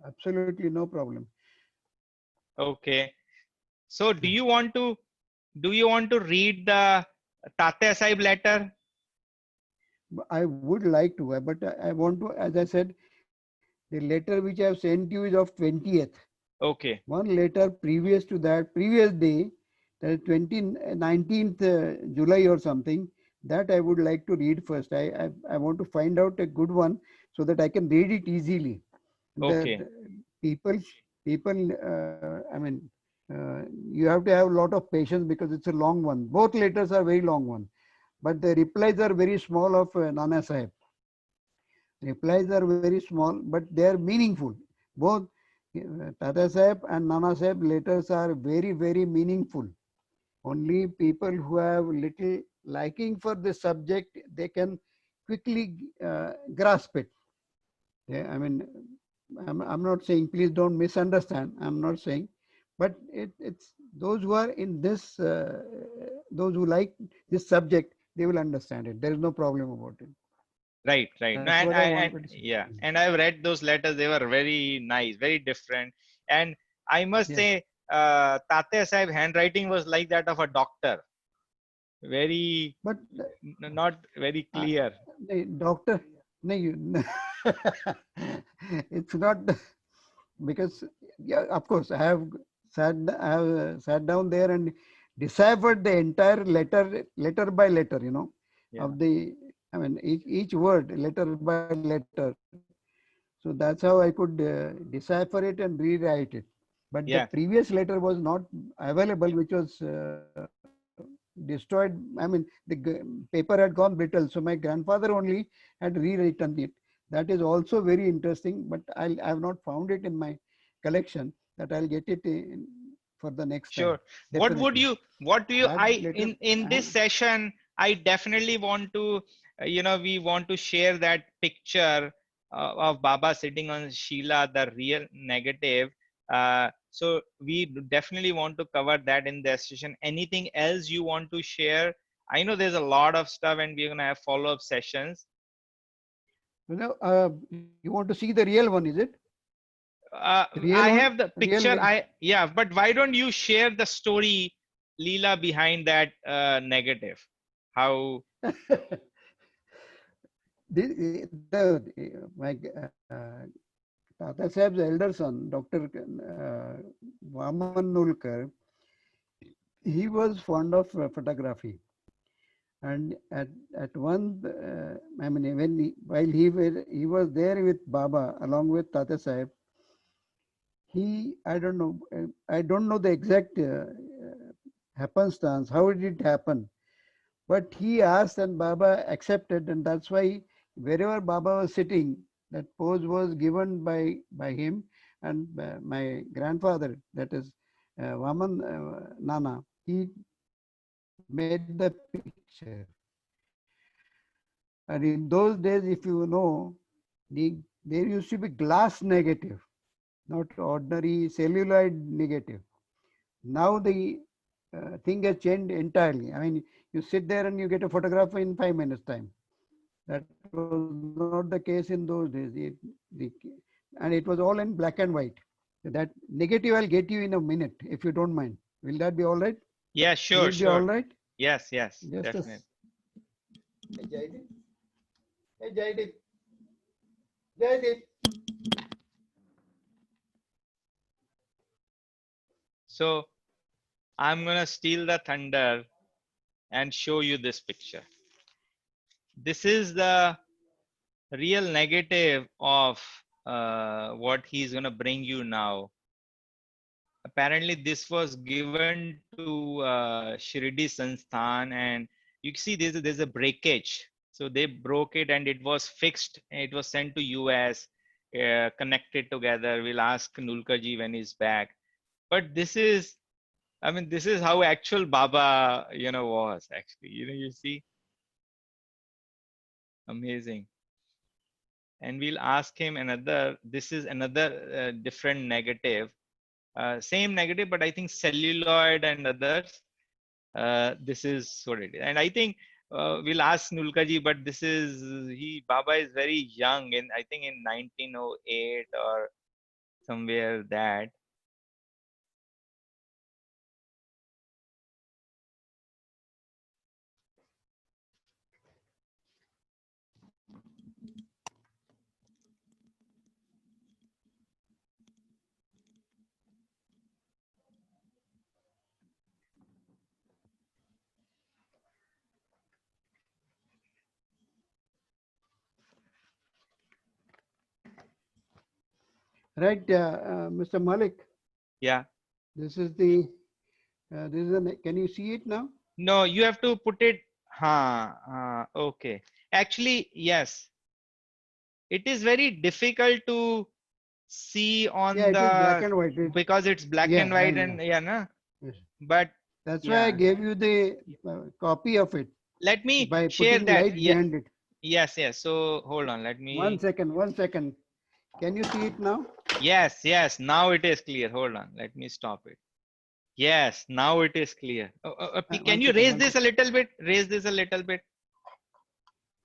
Absolutely no problem. Okay. So do you want to read the Tatya Sahib letter? I would like to, but I want to, as I said, the letter which I have sent you is of 20th. Okay. One letter previous to that, previous day, that 19th July or something, that I would like to read first. I want to find out a good one so that I can read it easily. Okay. People, you have to have a lot of patience because it's a long one. Both letters are very long one. but the replies are very small of Nana Sahib. Replies are very small, but they are meaningful. Both Tata Sahib and Nana Sahib letters are very, very meaningful. Only people who have little liking for the subject, they can quickly grasp it. Yeah, I mean, I'm not saying, please don't misunderstand. I'm not saying, but it's those who are in this, those who like this subject, they will understand it. There is no problem about it. Right, right. No, That's and what I and wanted to say. yeah, and I've read those letters. They were very nice, very different. And I must Yeah. say, Tate Sahib handwriting was like that of a doctor. Very But not very clear. the doctor, no, it's not because, yeah, of course, I have sat down there and deciphered the entire letter by letter, Yeah, of the, I mean, each word, letter by letter. So that's how I could decipher it and rewrite it. But the yeah, previous letter was not available, which was destroyed. I mean, paper had gone brittle. So my grandfather only had rewritten it. That is also very interesting, but I have not found it in my collection. That I'll get it for the next time. sure. Definitely. What do you, That I, letter. in this session, I definitely want to, we want to share that picture of Baba sitting on Sheila, the real negative. So we definitely want to cover that in this session. Anything else you want to share? I know there's a lot of stuff and we're going to have follow-up sessions. You want to see the real one, is it? Real I one, have the real. picture. Yeah, but why don't you share the story, Leela, behind that negative? How? My Tata Sahib's elder son, Dr. Vaman Nulkar, he was fond of photography. And at one, I mean, while he was there with Baba along with Tata Sahib, I don't know the exact happenstance, how did it happen? But he asked and Baba accepted, and that's why wherever Baba was sitting, that pose was given by him, and my grandfather, that is Vaman Nana, he made the picture. And in those days, if you know, there used to be glass negative, not ordinary celluloid negative. Now the thing has changed entirely. I mean, you sit there and you get a photograph in 5 minutes time. That was not the case in those days. And it was all in black and white. That negative I'll get you in a minute, if you don't mind. Will that be all right? Yeah, Will sure, it be all sure. right? Yes, yes, Just definitely. Hey, Jaideep. Hey, Jaideep. Jaideep. So I'm gonna steal the thunder and show you this picture. This is the real negative of what he's gonna bring you now. Apparently, this was given to Shirdi Sansthan, and you see there's a breakage. So they broke it, and it was fixed. It was sent to US, connected together. We'll ask Nulkarji when he's back. But this is, I mean, this is how actual Baba, was actually. You see, amazing. And we'll ask him another. This is another different negative. Same negative, but I think celluloid and others. This is what it is. And I think we'll ask Nulkaji, but this is, Baba is very young, in I think in 1908 or somewhere that. Right, Mr. Malik. Yeah. This is the, can you see it now? No, you have to put it Okay. Actually, yes. It is very difficult to see Yeah, on it is black the and white. because it's black Yeah, and I white know. and yeah, na? Yes. But That's why I yeah, gave you the copy of it let me by share putting that. light Yeah, behind it. yes, yes. So hold on, let One me. second, 1 second. Can you see it now? Yes, yes. Now it is clear. Hold on, let me stop it. Yes, now it is clear. Can One you second, raise one this a second. little bit? Raise this a little bit.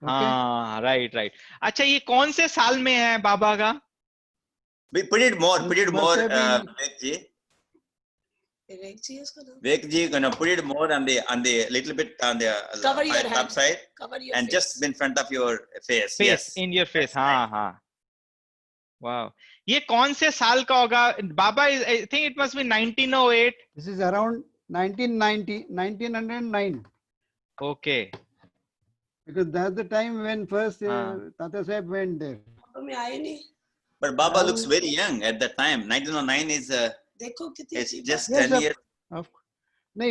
Okay. हाँ, right, right. अच्छा, ये कौन से साल में है बाबा का? We put it more, This must have been Vivek ji, gonna put it more on the little bit on the Cover your top head. side Cover your and face. just in front of your face. Face, Yes. in your face. That's हाँ, right. हाँ. Wow. ये कौन से साल का होगा? बाबा, I think it must be 1908. This is around 1990, 1909. Okay. Because that's the time when first हाँ. Tata Saheb went there. में आए नहीं. But Baba looks Um, very young at that time. 1909 is देखो कितनी it's अच्छी just Yes, 10 years. no,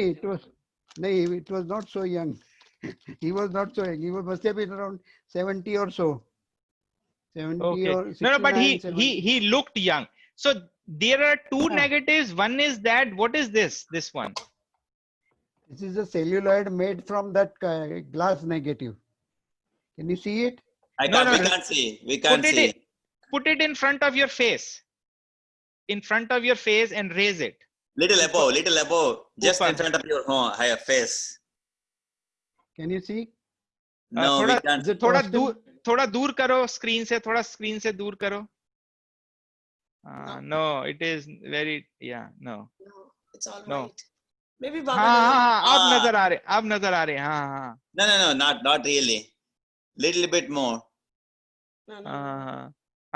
it was not so young. He was not so young. He must have been around 70 or so. 70 Okay. or No, 69, but 70. he looked young. So there are two Ah. negatives. One is that, what is this? This one. This is a celluloid made from that glass negative. Can you see it? We can't see. We can't see. Put it in front of your face. In front of your face and raise it. Little above, just in Upar. front of your higher face. Can you see? No, we can't. Is it थोड़ा possible? दूर, थोड़ा दूर करो screen से, थोड़ा screen से दूर करो. No, it is very, yeah, no. No, it's all No. right. Maybe हाँ, Baba. हाँ, अब नजर आ रहे, अब नजर आ रहे, हाँ, हाँ. No, not really. Little bit more. No.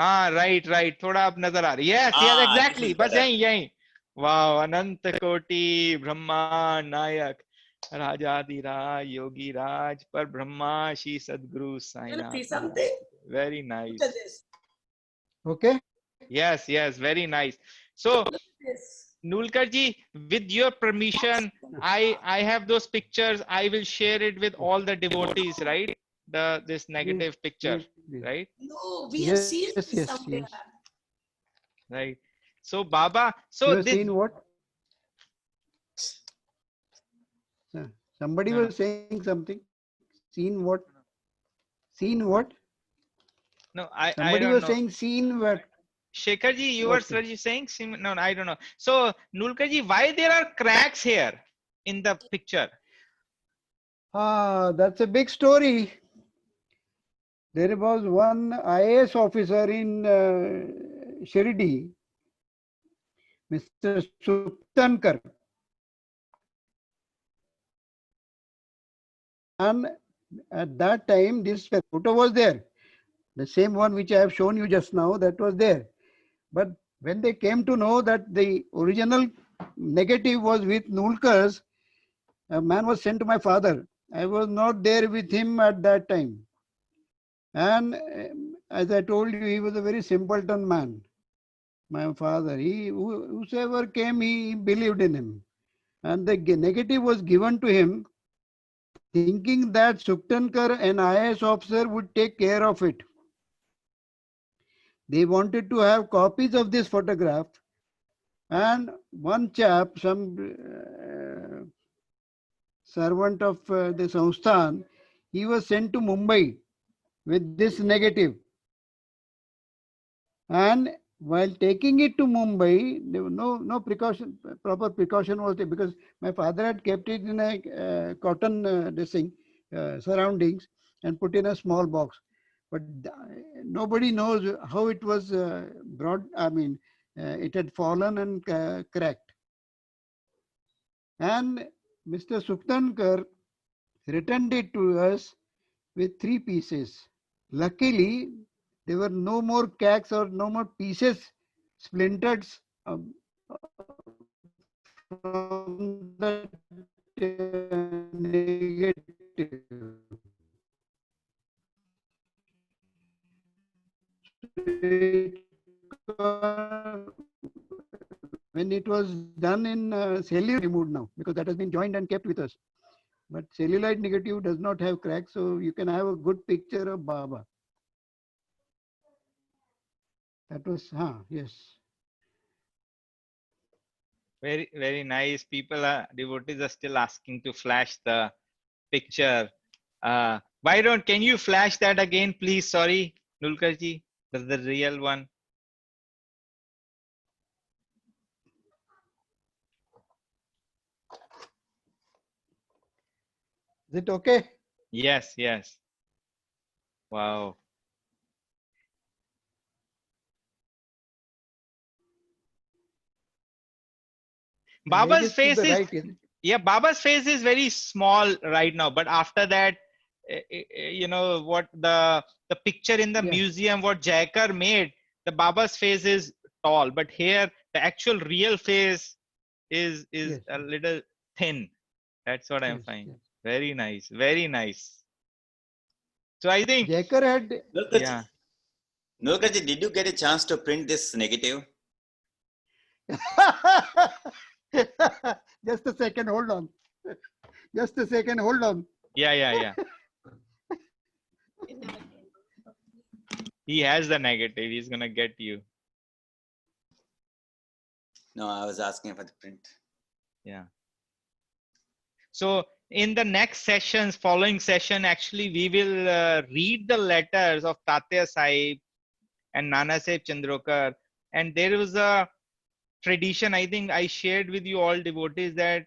हाँ, right, थोड़ा अब नजर आ रही. Yes, exactly. बस यही. Wow, अनंत कोटि ब्रह्मा नायक राजाधिराज योगी राज पर ब्रह्मा श्री सद्गुरु Sainath. See something? Very nice. Look at this. Okay. Yes, very nice. So, Look at this. Nulkar ji, with your permission, I have those pictures. I will share it with all the devotees, right? This negative picture, Please. right? No, we have seen Yes, this yes, somewhere. yes. Right. So, Baba, You so have this. seen what? Somebody No. was saying something. Seen what? Seen what? No, I Somebody don't was know. saying seen what? Shekhar ji, you were saying, no, I don't know. So, Nulkar ji, why there are cracks here in the picture? That's a big story. There was one IAS officer in Shirdi, Mr. Suptankar. And at that time, this photo was there. The same one which I have shown you just now, that was there. But when they came to know that the original negative was with Nulkar's, a man was sent to my father. I was not there with him at that time. And as I told you, he was a very simpleton man. My father, whosoever came, he believed in him. And the negative was given to him, thinking that Suptankar, an IAS officer, would take care of it. They wanted to have copies of this photograph. And one chap, some servant of the Sansthan, he was sent to Mumbai with this negative. And while taking it to Mumbai, there was no precaution, proper precaution was there, because my father had kept it in a cotton surroundings and put in a small box. But nobody knows how it was brought. I mean, it had fallen and cracked. And Mr. Suptankar returned it to us with 3 pieces. Luckily, there were no more cracks or no more pieces, splintered from the negative. When it was done in cellular removed now, because that has been joined and kept with us. But celluloid negative does not have cracks, so you can have a good picture of Baba. That was, yes. Very, very nice. People are, devotees are still asking to flash the picture. Can you flash that again, please? Sorry, Nulkarji, the real one. Is it okay? Yes, yes. Wow. Baba's face the is, right, is it? yeah, Baba's face is very small right now, but after that, you know what, the picture in the Yeah. museum what Jaikar made, the Baba's face is tall, but here the actual real face is Yes. a little thin. That's what I'm Yes, finding. yes. Very nice, very nice. So I think, Jaikar had, yeah. Nulkarji, did you get a chance to print this negative? just a second, hold on. Just a second, hold on. Yeah. He has the negative. He's gonna get you. No, I was asking for the print. Yeah. So in the next sessions, following session, actually, we will read the letters of Tatya Sahib and Nana Sahib Chandrokar. And there was a tradition, I think I shared with you all devotees, that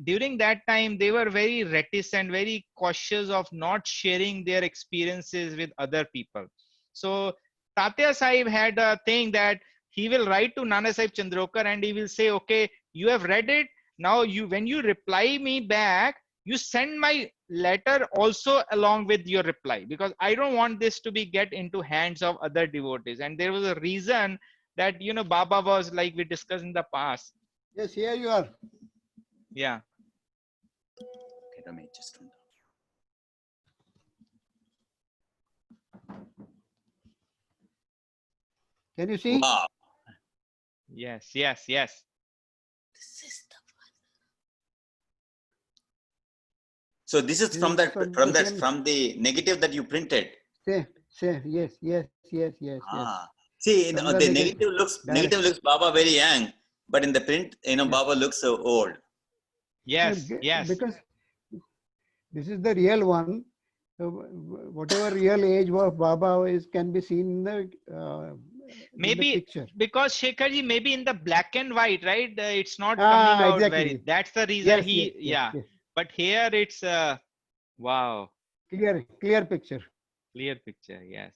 during that time, they were very reticent, very cautious of not sharing their experiences with other people. So Tatya Sahib had a thing that he will write to Nana Sahib Chandrokar and he will say, okay, you have read it. Now when you reply me back, you send my letter also along with your reply, because I don't want this to be get into hands of other devotees. And there was a reason that, you know, Baba was, like we discussed in the past. yes, here you are. Yeah. Okay, let me just run down. Can you see? Wow. Yes. This is the So this is This from is that from the same- from the negative that you printed. Say, yes. Ah. See, From the the negative looks Baba very young, but in the print, you know, Yeah. Baba looks so old. Yes. Because this is the real one. So whatever real age of Baba is can be seen in the Maybe picture. because Shekharji, maybe in the black and white, right? It's not coming out Exactly. very. That's the reason Yes. But here it's wow, Clear picture. clear picture. Yes.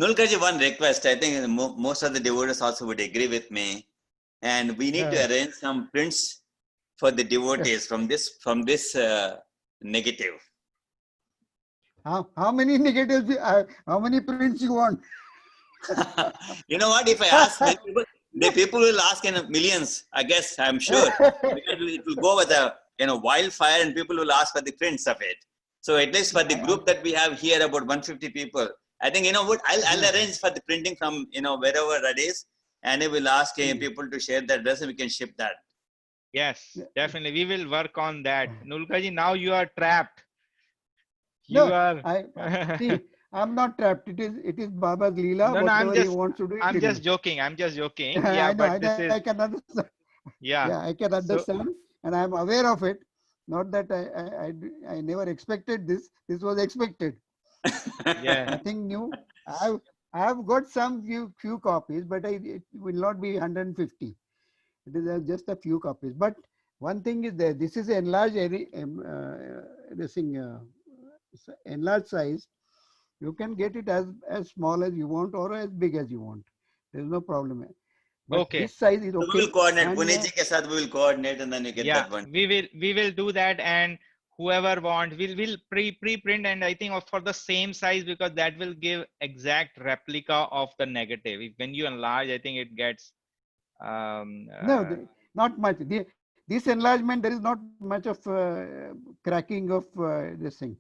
Nulkarji, one request. I think most of the devotees also would agree with me, and we need to arrange some prints for the devotees from this negative. How many negatives? How many prints you want? You know what? If I ask many people, the people will ask in millions. I guess, I'm sure, because it will go with a wildfire, and people will ask for the prints of it. So at least for the group that we have here, about 150 people, I think, you know what, I'll arrange for the printing from wherever that is, and I will ask people to share the address, and we can ship that. Yes, definitely. We will work on that. Nulkaji, now you are trapped. No, You are. see, I'm not trapped. It is Baba's Leela. No, Whatever he wants to do. I'm just joking. Yeah, I know. but this is. I can understand. Yeah. I can understand, and I'm aware of it. Not that I never expected this. This was expected. Yeah. Nothing new. I have got some few copies, but it will not be 150. It is just a few copies. But one thing is there. This is enlarged enlarged size. You can get it as small as you want or as big as you want. There is no problem. But Okay. this size is So okay. we will coordinate. And, Puneet ji ke saath we will coordinate, and then you get that one. We will do that, and whoever wants, we'll pre-print, and I think for the same size, because that will give exact replica of the negative. When you enlarge, I think it gets. No, not much. This enlargement, there is not much of cracking of this thing.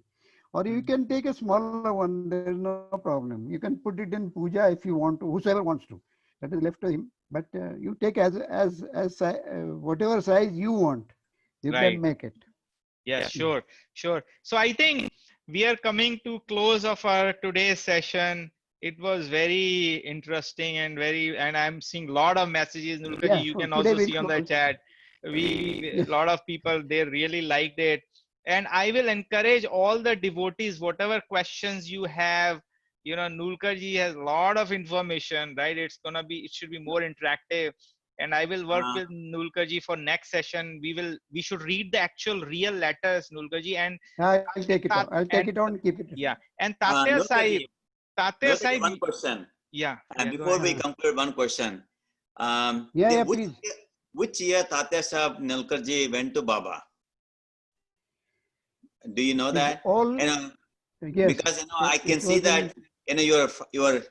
Or you can take a smaller one. There is no problem. You can put it in puja if you want to. Whosoever wants to. That is left to him. But you take as whatever size you want. You Right. can make it. Yes, sure, sure. So I think we are coming to close of our today's session. It was very interesting and and I'm seeing a lot of messages. Nulkaji, Yeah, you so can today also we'll see on the close. chat. A Yes. lot of people, they really liked it. And I will encourage all the devotees, whatever questions you have, Nulkaji has a lot of information, right? It should be more interactive. And I will work Uh, with Nulkaji for next session. We should read the actual real letters, Nulkaji, and I'll take it on. I'll take and it on, keep it. yeah, and Tatya Sahib, Nurkaji, Tatya Nurkaji, Sahib, one question. yeah, And yeah, go before ahead. we Uh, conclude, one question. yeah, yeah, please. Which year Tatya Sahib Nilkarji went to Baba? Do you know Is that? all, You yes, because I can it see was that in, your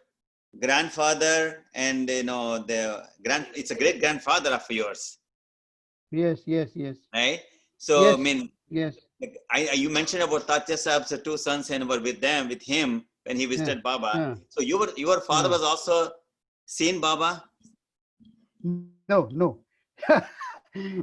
grandfather and it's a great grandfather of yours, yes, yes, yes, right? So I yes, mean, yes, like, you mentioned about Tatya Sahib's two sons and were with him when he yeah, visited Baba. yeah, So your father yeah. was also seen Baba. No, no.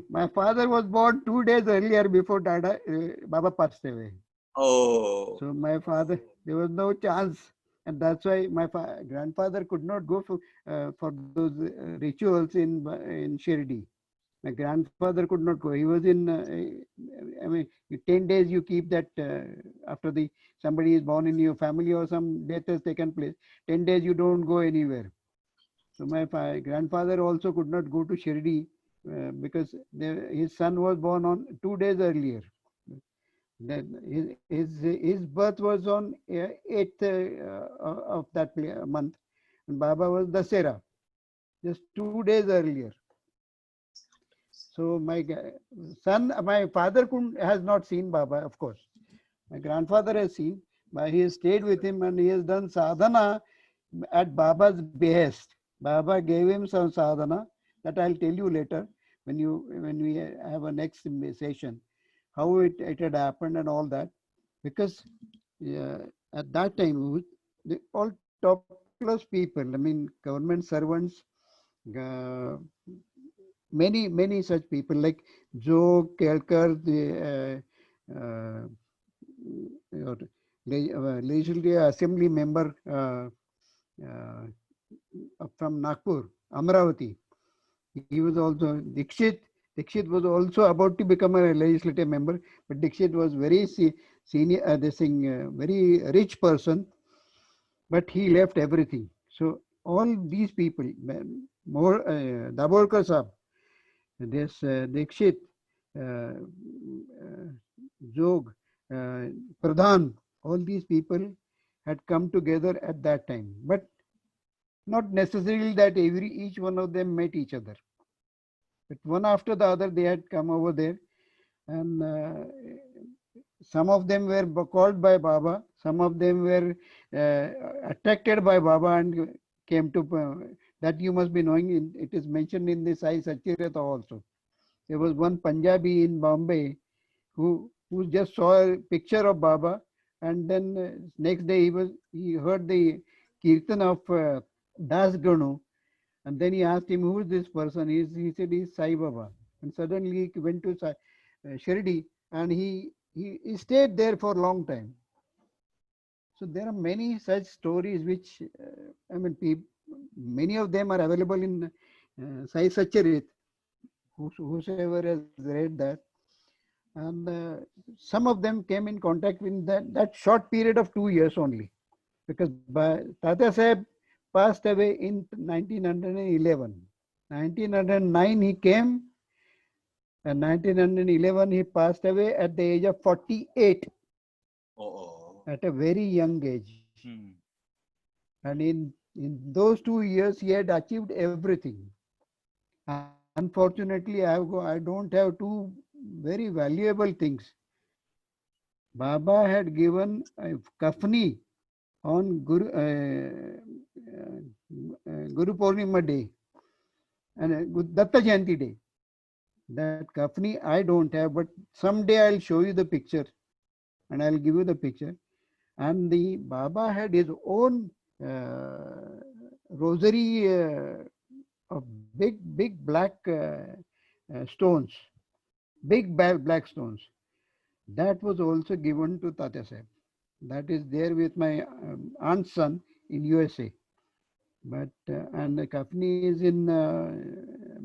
My father was born 2 days earlier before Baba passed away. Oh, So my father, there was no chance, and that's why my grandfather could not go for those rituals in Shirdi. My grandfather could not go. He was in. I mean, 10 days you keep that after the somebody is born in your family or some death has taken place. 10 days you don't go anywhere. So my grandfather also could not go to Shirdi because his son was born on 2 days earlier. Then his birth was on 8th of that month, and Baba was Dasera, just 2 days earlier. So my father has not seen Baba, of course. My grandfather has seen, but he has stayed with him and he has done sadhana at Baba's behest. Baba gave him some sadhana that I'll tell you later when we have a next session, how it had happened and all that. Because at that time, all top class people, I mean, government servants, uh, many such people like Joe Kelkar, the legislative assembly member uh, from Nagpur, Amravati. He was also Dikshit. Dikshit was also about to become a legislative member, but Dikshit was very senior, very rich person, but he left everything. So all these people, more Daborkar Sahab, this Dikshit, Jog, Pradhan, all these people had come together at that time, but not necessarily that each one of them met each other. But one after the other, they had come over there, and some of them were called by Baba, some of them were attracted by Baba and came to that you must be knowing. It is mentioned in the Sai Satcharita also. There was one Punjabi in Bombay who just saw a picture of Baba, and then next day he heard the kirtan of Das Ganu, and then he asked him, who is this person? He said, he's Sai Baba. And suddenly he went to Shirdi, and he stayed there for a long time. So there are many such stories which, I mean, many of them are available in Sai Satcharit, whosoever has read that. And some of them came in contact with that short period of 2 years only. Because Tata Saheb passed away in 1911. 1909 he came, and 1911 he passed away at the age of 48, oh, at a very young age. Hmm. And in those 2 years he had achieved everything. Unfortunately, I don't have two very valuable things. Baba had given a kafni on Guru Purnima day and Datta Jayanti day. That kafni I don't have, but someday I'll show you the picture and I'll give you the picture. And the Baba had his own rosary of big black stones, big black stones. That was also given to Tatya Sahib. That is there with my aunt's son in USA. But and the Kafni is in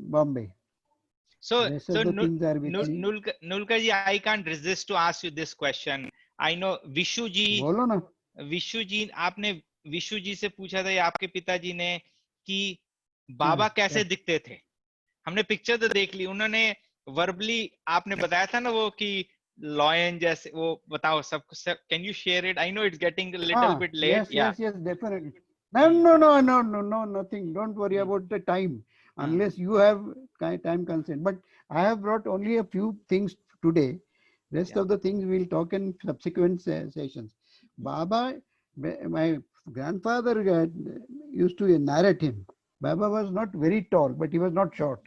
Bombay. So, Rest so of the things are with me. Nulkar ji, I can't resist to ask you this question. I know Vishu ji, बोलो ना. विशु जी, आपने विशु जी से पूछा था या आपके पिताजी ने कि बाबा हाँ, कैसे क्या? दिखते थे? हमने पिक्चर तो देख ली, उन्होंने वर्बली आपने बताया था ना वो कि लॉयन जैसे, वो बताओ सब, can you share it? I know it's getting little bit late. या Yes, definitely. No, nothing. Don't worry about the time, unless you have time constraint. But I have brought only a few things today. Rest Yeah. of the things we'll talk in subsequent sessions. Baba, my grandfather used to narrate him. Baba was not very tall, but he was not short.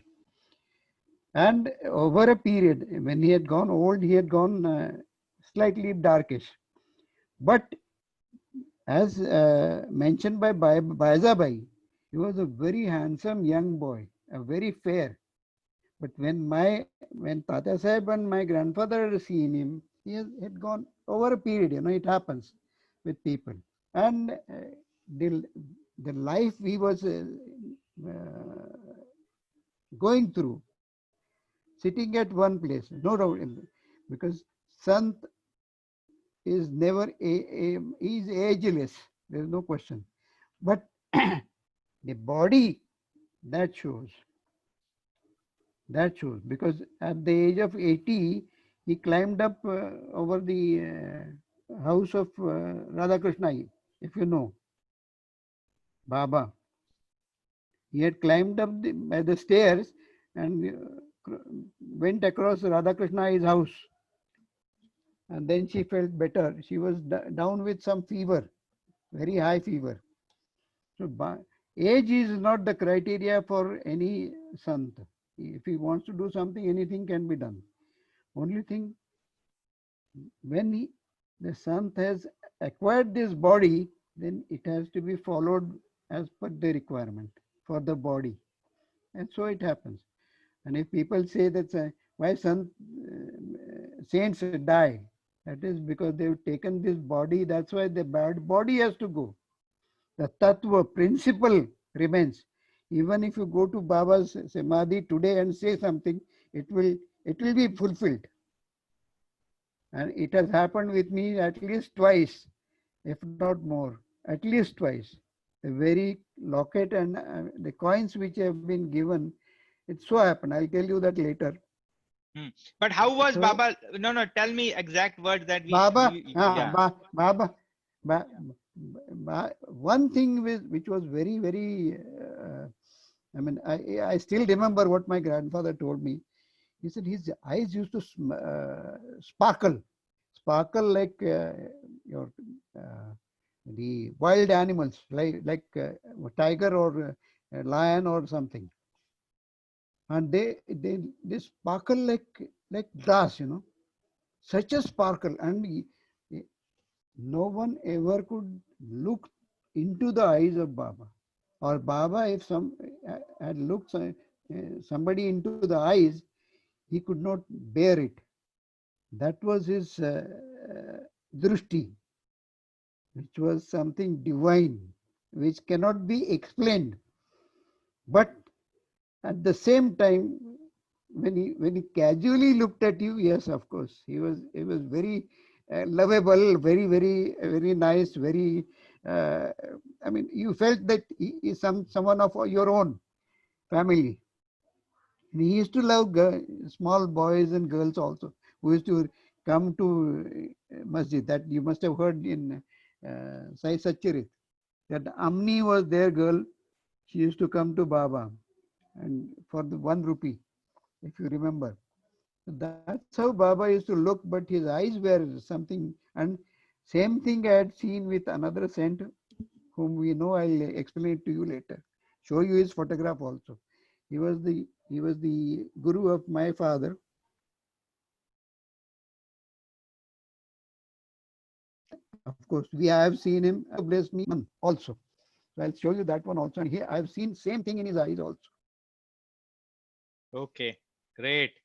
And over a period, when he had gone old, he had gone slightly darkish. But as mentioned by Baizabai, he was a very handsome young boy, a very fair. But when Tata Sahib and my grandfather had seen him, had gone over a period. It happens with people. And the life he was going through, sitting at one place, no doubt, because Sant is never is ageless. There is no question. But the body, that shows. That shows, because at the age of 80, he climbed up over the house of Radhakrishna, if you know, Baba. He had climbed up by the stairs and went across Radhakrishna's house. And then she felt better. She was down with some fever, very high fever. So age is not the criteria for any sant. If he wants to do something, anything can be done. Only thing, when the sant has acquired this body, then it has to be followed as per the requirement for the body. And so it happens. And if people say that why saints die, that is because they've taken this body, that's why the body has to go. The tattva principle remains. Even if you go to Baba's samadhi today and say something, it will be fulfilled. And it has happened with me at least twice, if not more, at least twice. The very locket and the coins which have been given, it so happened. I'll tell you that later. But how was So, Baba? No, tell me exact words that we. Baba, Yeah. Baba, one thing which was very, very, I mean, I still remember what my grandfather told me. He said his eyes used to sparkle like your the wild animals, like tiger or lion or something, and they sparkle like glass. Such a sparkle, and no one ever could look into the eyes of Baba. Or Baba, if some had looked somebody into the eyes, he could not bear it. That was his drushti, which was something divine, which cannot be explained. But at the same time, when he casually looked at you, yes, of course, he was very lovable, very nice, very. I mean, you felt that he is someone of your own family. And he used to love small boys and girls also, who used to come to masjid. That you must have heard in Sai Satcharit. That Amni was their girl. She used to come to Baba, and for the 1 rupee, if you remember. That's how Baba used to look, but his eyes were something. And same thing I had seen with another saint, whom we know. I'll explain it to you later. Show you his photograph also. He was the guru of my father. Of course, we have seen him bless me also. So I'll show you that one also. And here I've seen same thing in his eyes also. Okay. Great.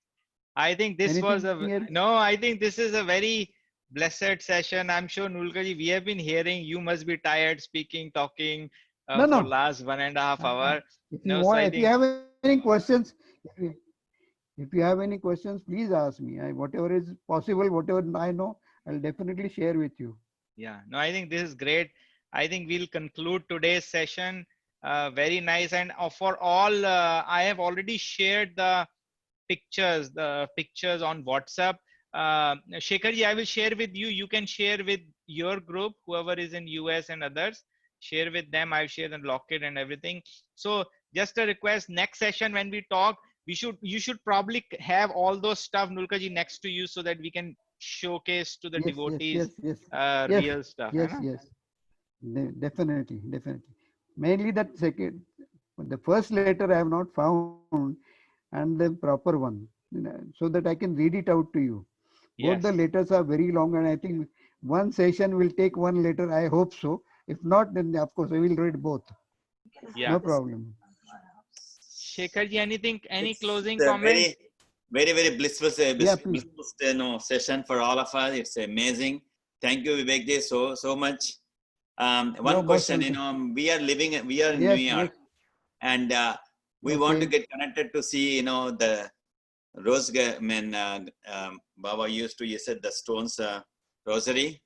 I think this was Anything else? no, I think this is a very blessed session. I'm sure Nulkaji, we have been hearing, you must be tired speaking, talking No, for no. last 1.5 hour. If you No, so want, I if you think, have any questions, if you have any questions, please ask me. Whatever is possible, whatever I know, I'll definitely share with you. yeah, no, I think this is great. I think we'll conclude today's session. Very nice. And for all, I have already shared the pictures on WhatsApp. Shekharji, I will share with you. You can share with your group, whoever is in US and others. Share with them. I've shared and lock it and everything. So just a request. Next session when we talk, you should probably have all those stuff, Nulkaji, next to you so that we can showcase to the Yes, yes, devotees yes, yes, yes, real stuff. yes, Hai na? yes. Definitely, definitely. Mainly that second, the first letter I have not found, and the proper one, so that I can read it out to you. Both the Yes. letters are very long, and I think one session will take one letter. I hope so. If not, then of course I will read both. Yeah. No problem. Shekharji, anything, any It's closing a comment? very blissful, Yeah, please. blissful session for all of us. It's amazing. Thank you, Vivek, so much. You're One most question, welcome. we are in New Yes, York, yes. and we want to Okay. get connected to see, the rose. I mean, Baba used to, you said the stones rosary,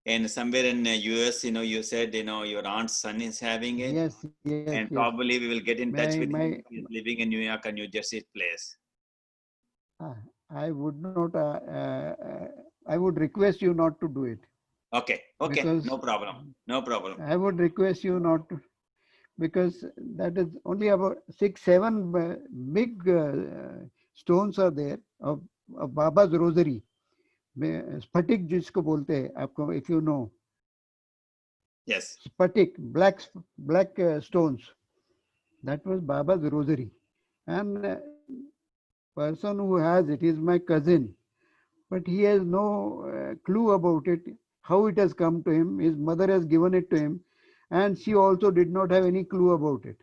and somewhere in the US, you said, your aunt's son is having it, Yes, yes, and yes. probably we will get in touch with him. My He's living in New York or New Jersey place. uh, I would not. I would request you not to do it, Okay, because no problem, no problem. I would request you not to, because that is only about 6, 7 big stones are there of Baba's rosary. स्फटिक जिसको बोलते हैं आपको, if you know, Yes. Spatik, black stones. That was Baba's rosary. And person who has it is my cousin, but he has no clue about it, how it has come to him. His mother has given it to him, and she also did not have any clue about it,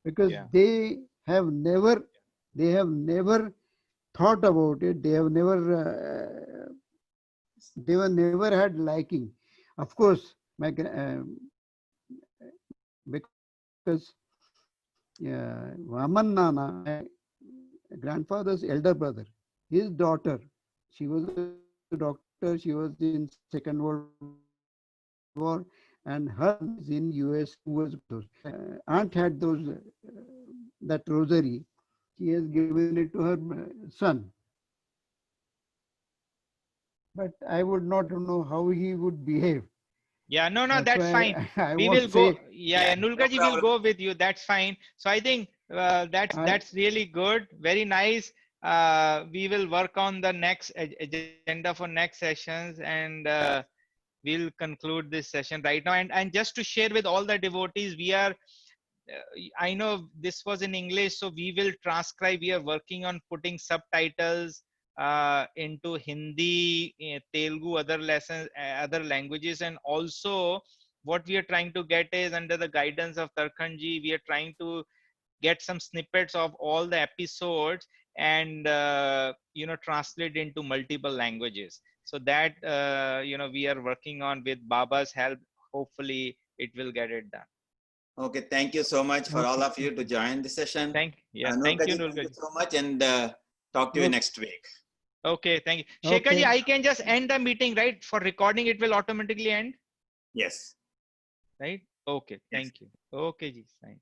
because Yeah. they have never thought about it. They were never had liking. Of course, because Vaman Nana, my grandfather's elder brother, his daughter, she was a doctor. She was in Second World War, and her son is in US. Who was those? Aunt had that rosary. She has given it to her son. But I would not know how he would behave. Yeah, no, That's that's fine. why I We won't will go. say. Yeah, No Nulkaji will problem. go with you. That's fine. So I think I that's really good. Very nice. We will work on the next agenda for next sessions, and we'll conclude this session right now. And just to share with all the devotees, we are. I know this was in English, so we will transcribe. We are working on putting subtitles into Hindi, Telugu, other lessons, other languages, and also what we are trying to get is, under the guidance of Tarkhanji, we are trying to get some snippets of all the episodes and translate into multiple languages. So that we are working on with Baba's help. Hopefully, it will get it done. Okay, thank you so much for all okay. of you to join the session. Thank you, Nurkaji, thank you Nulkaji. so much, and talk to you Okay. next week. Okay, thank you. Shekharji, Okay. I can just end the meeting, right? For recording, it will automatically end, Yes. right? Okay, Yes. thank you. Okay, ji, fine.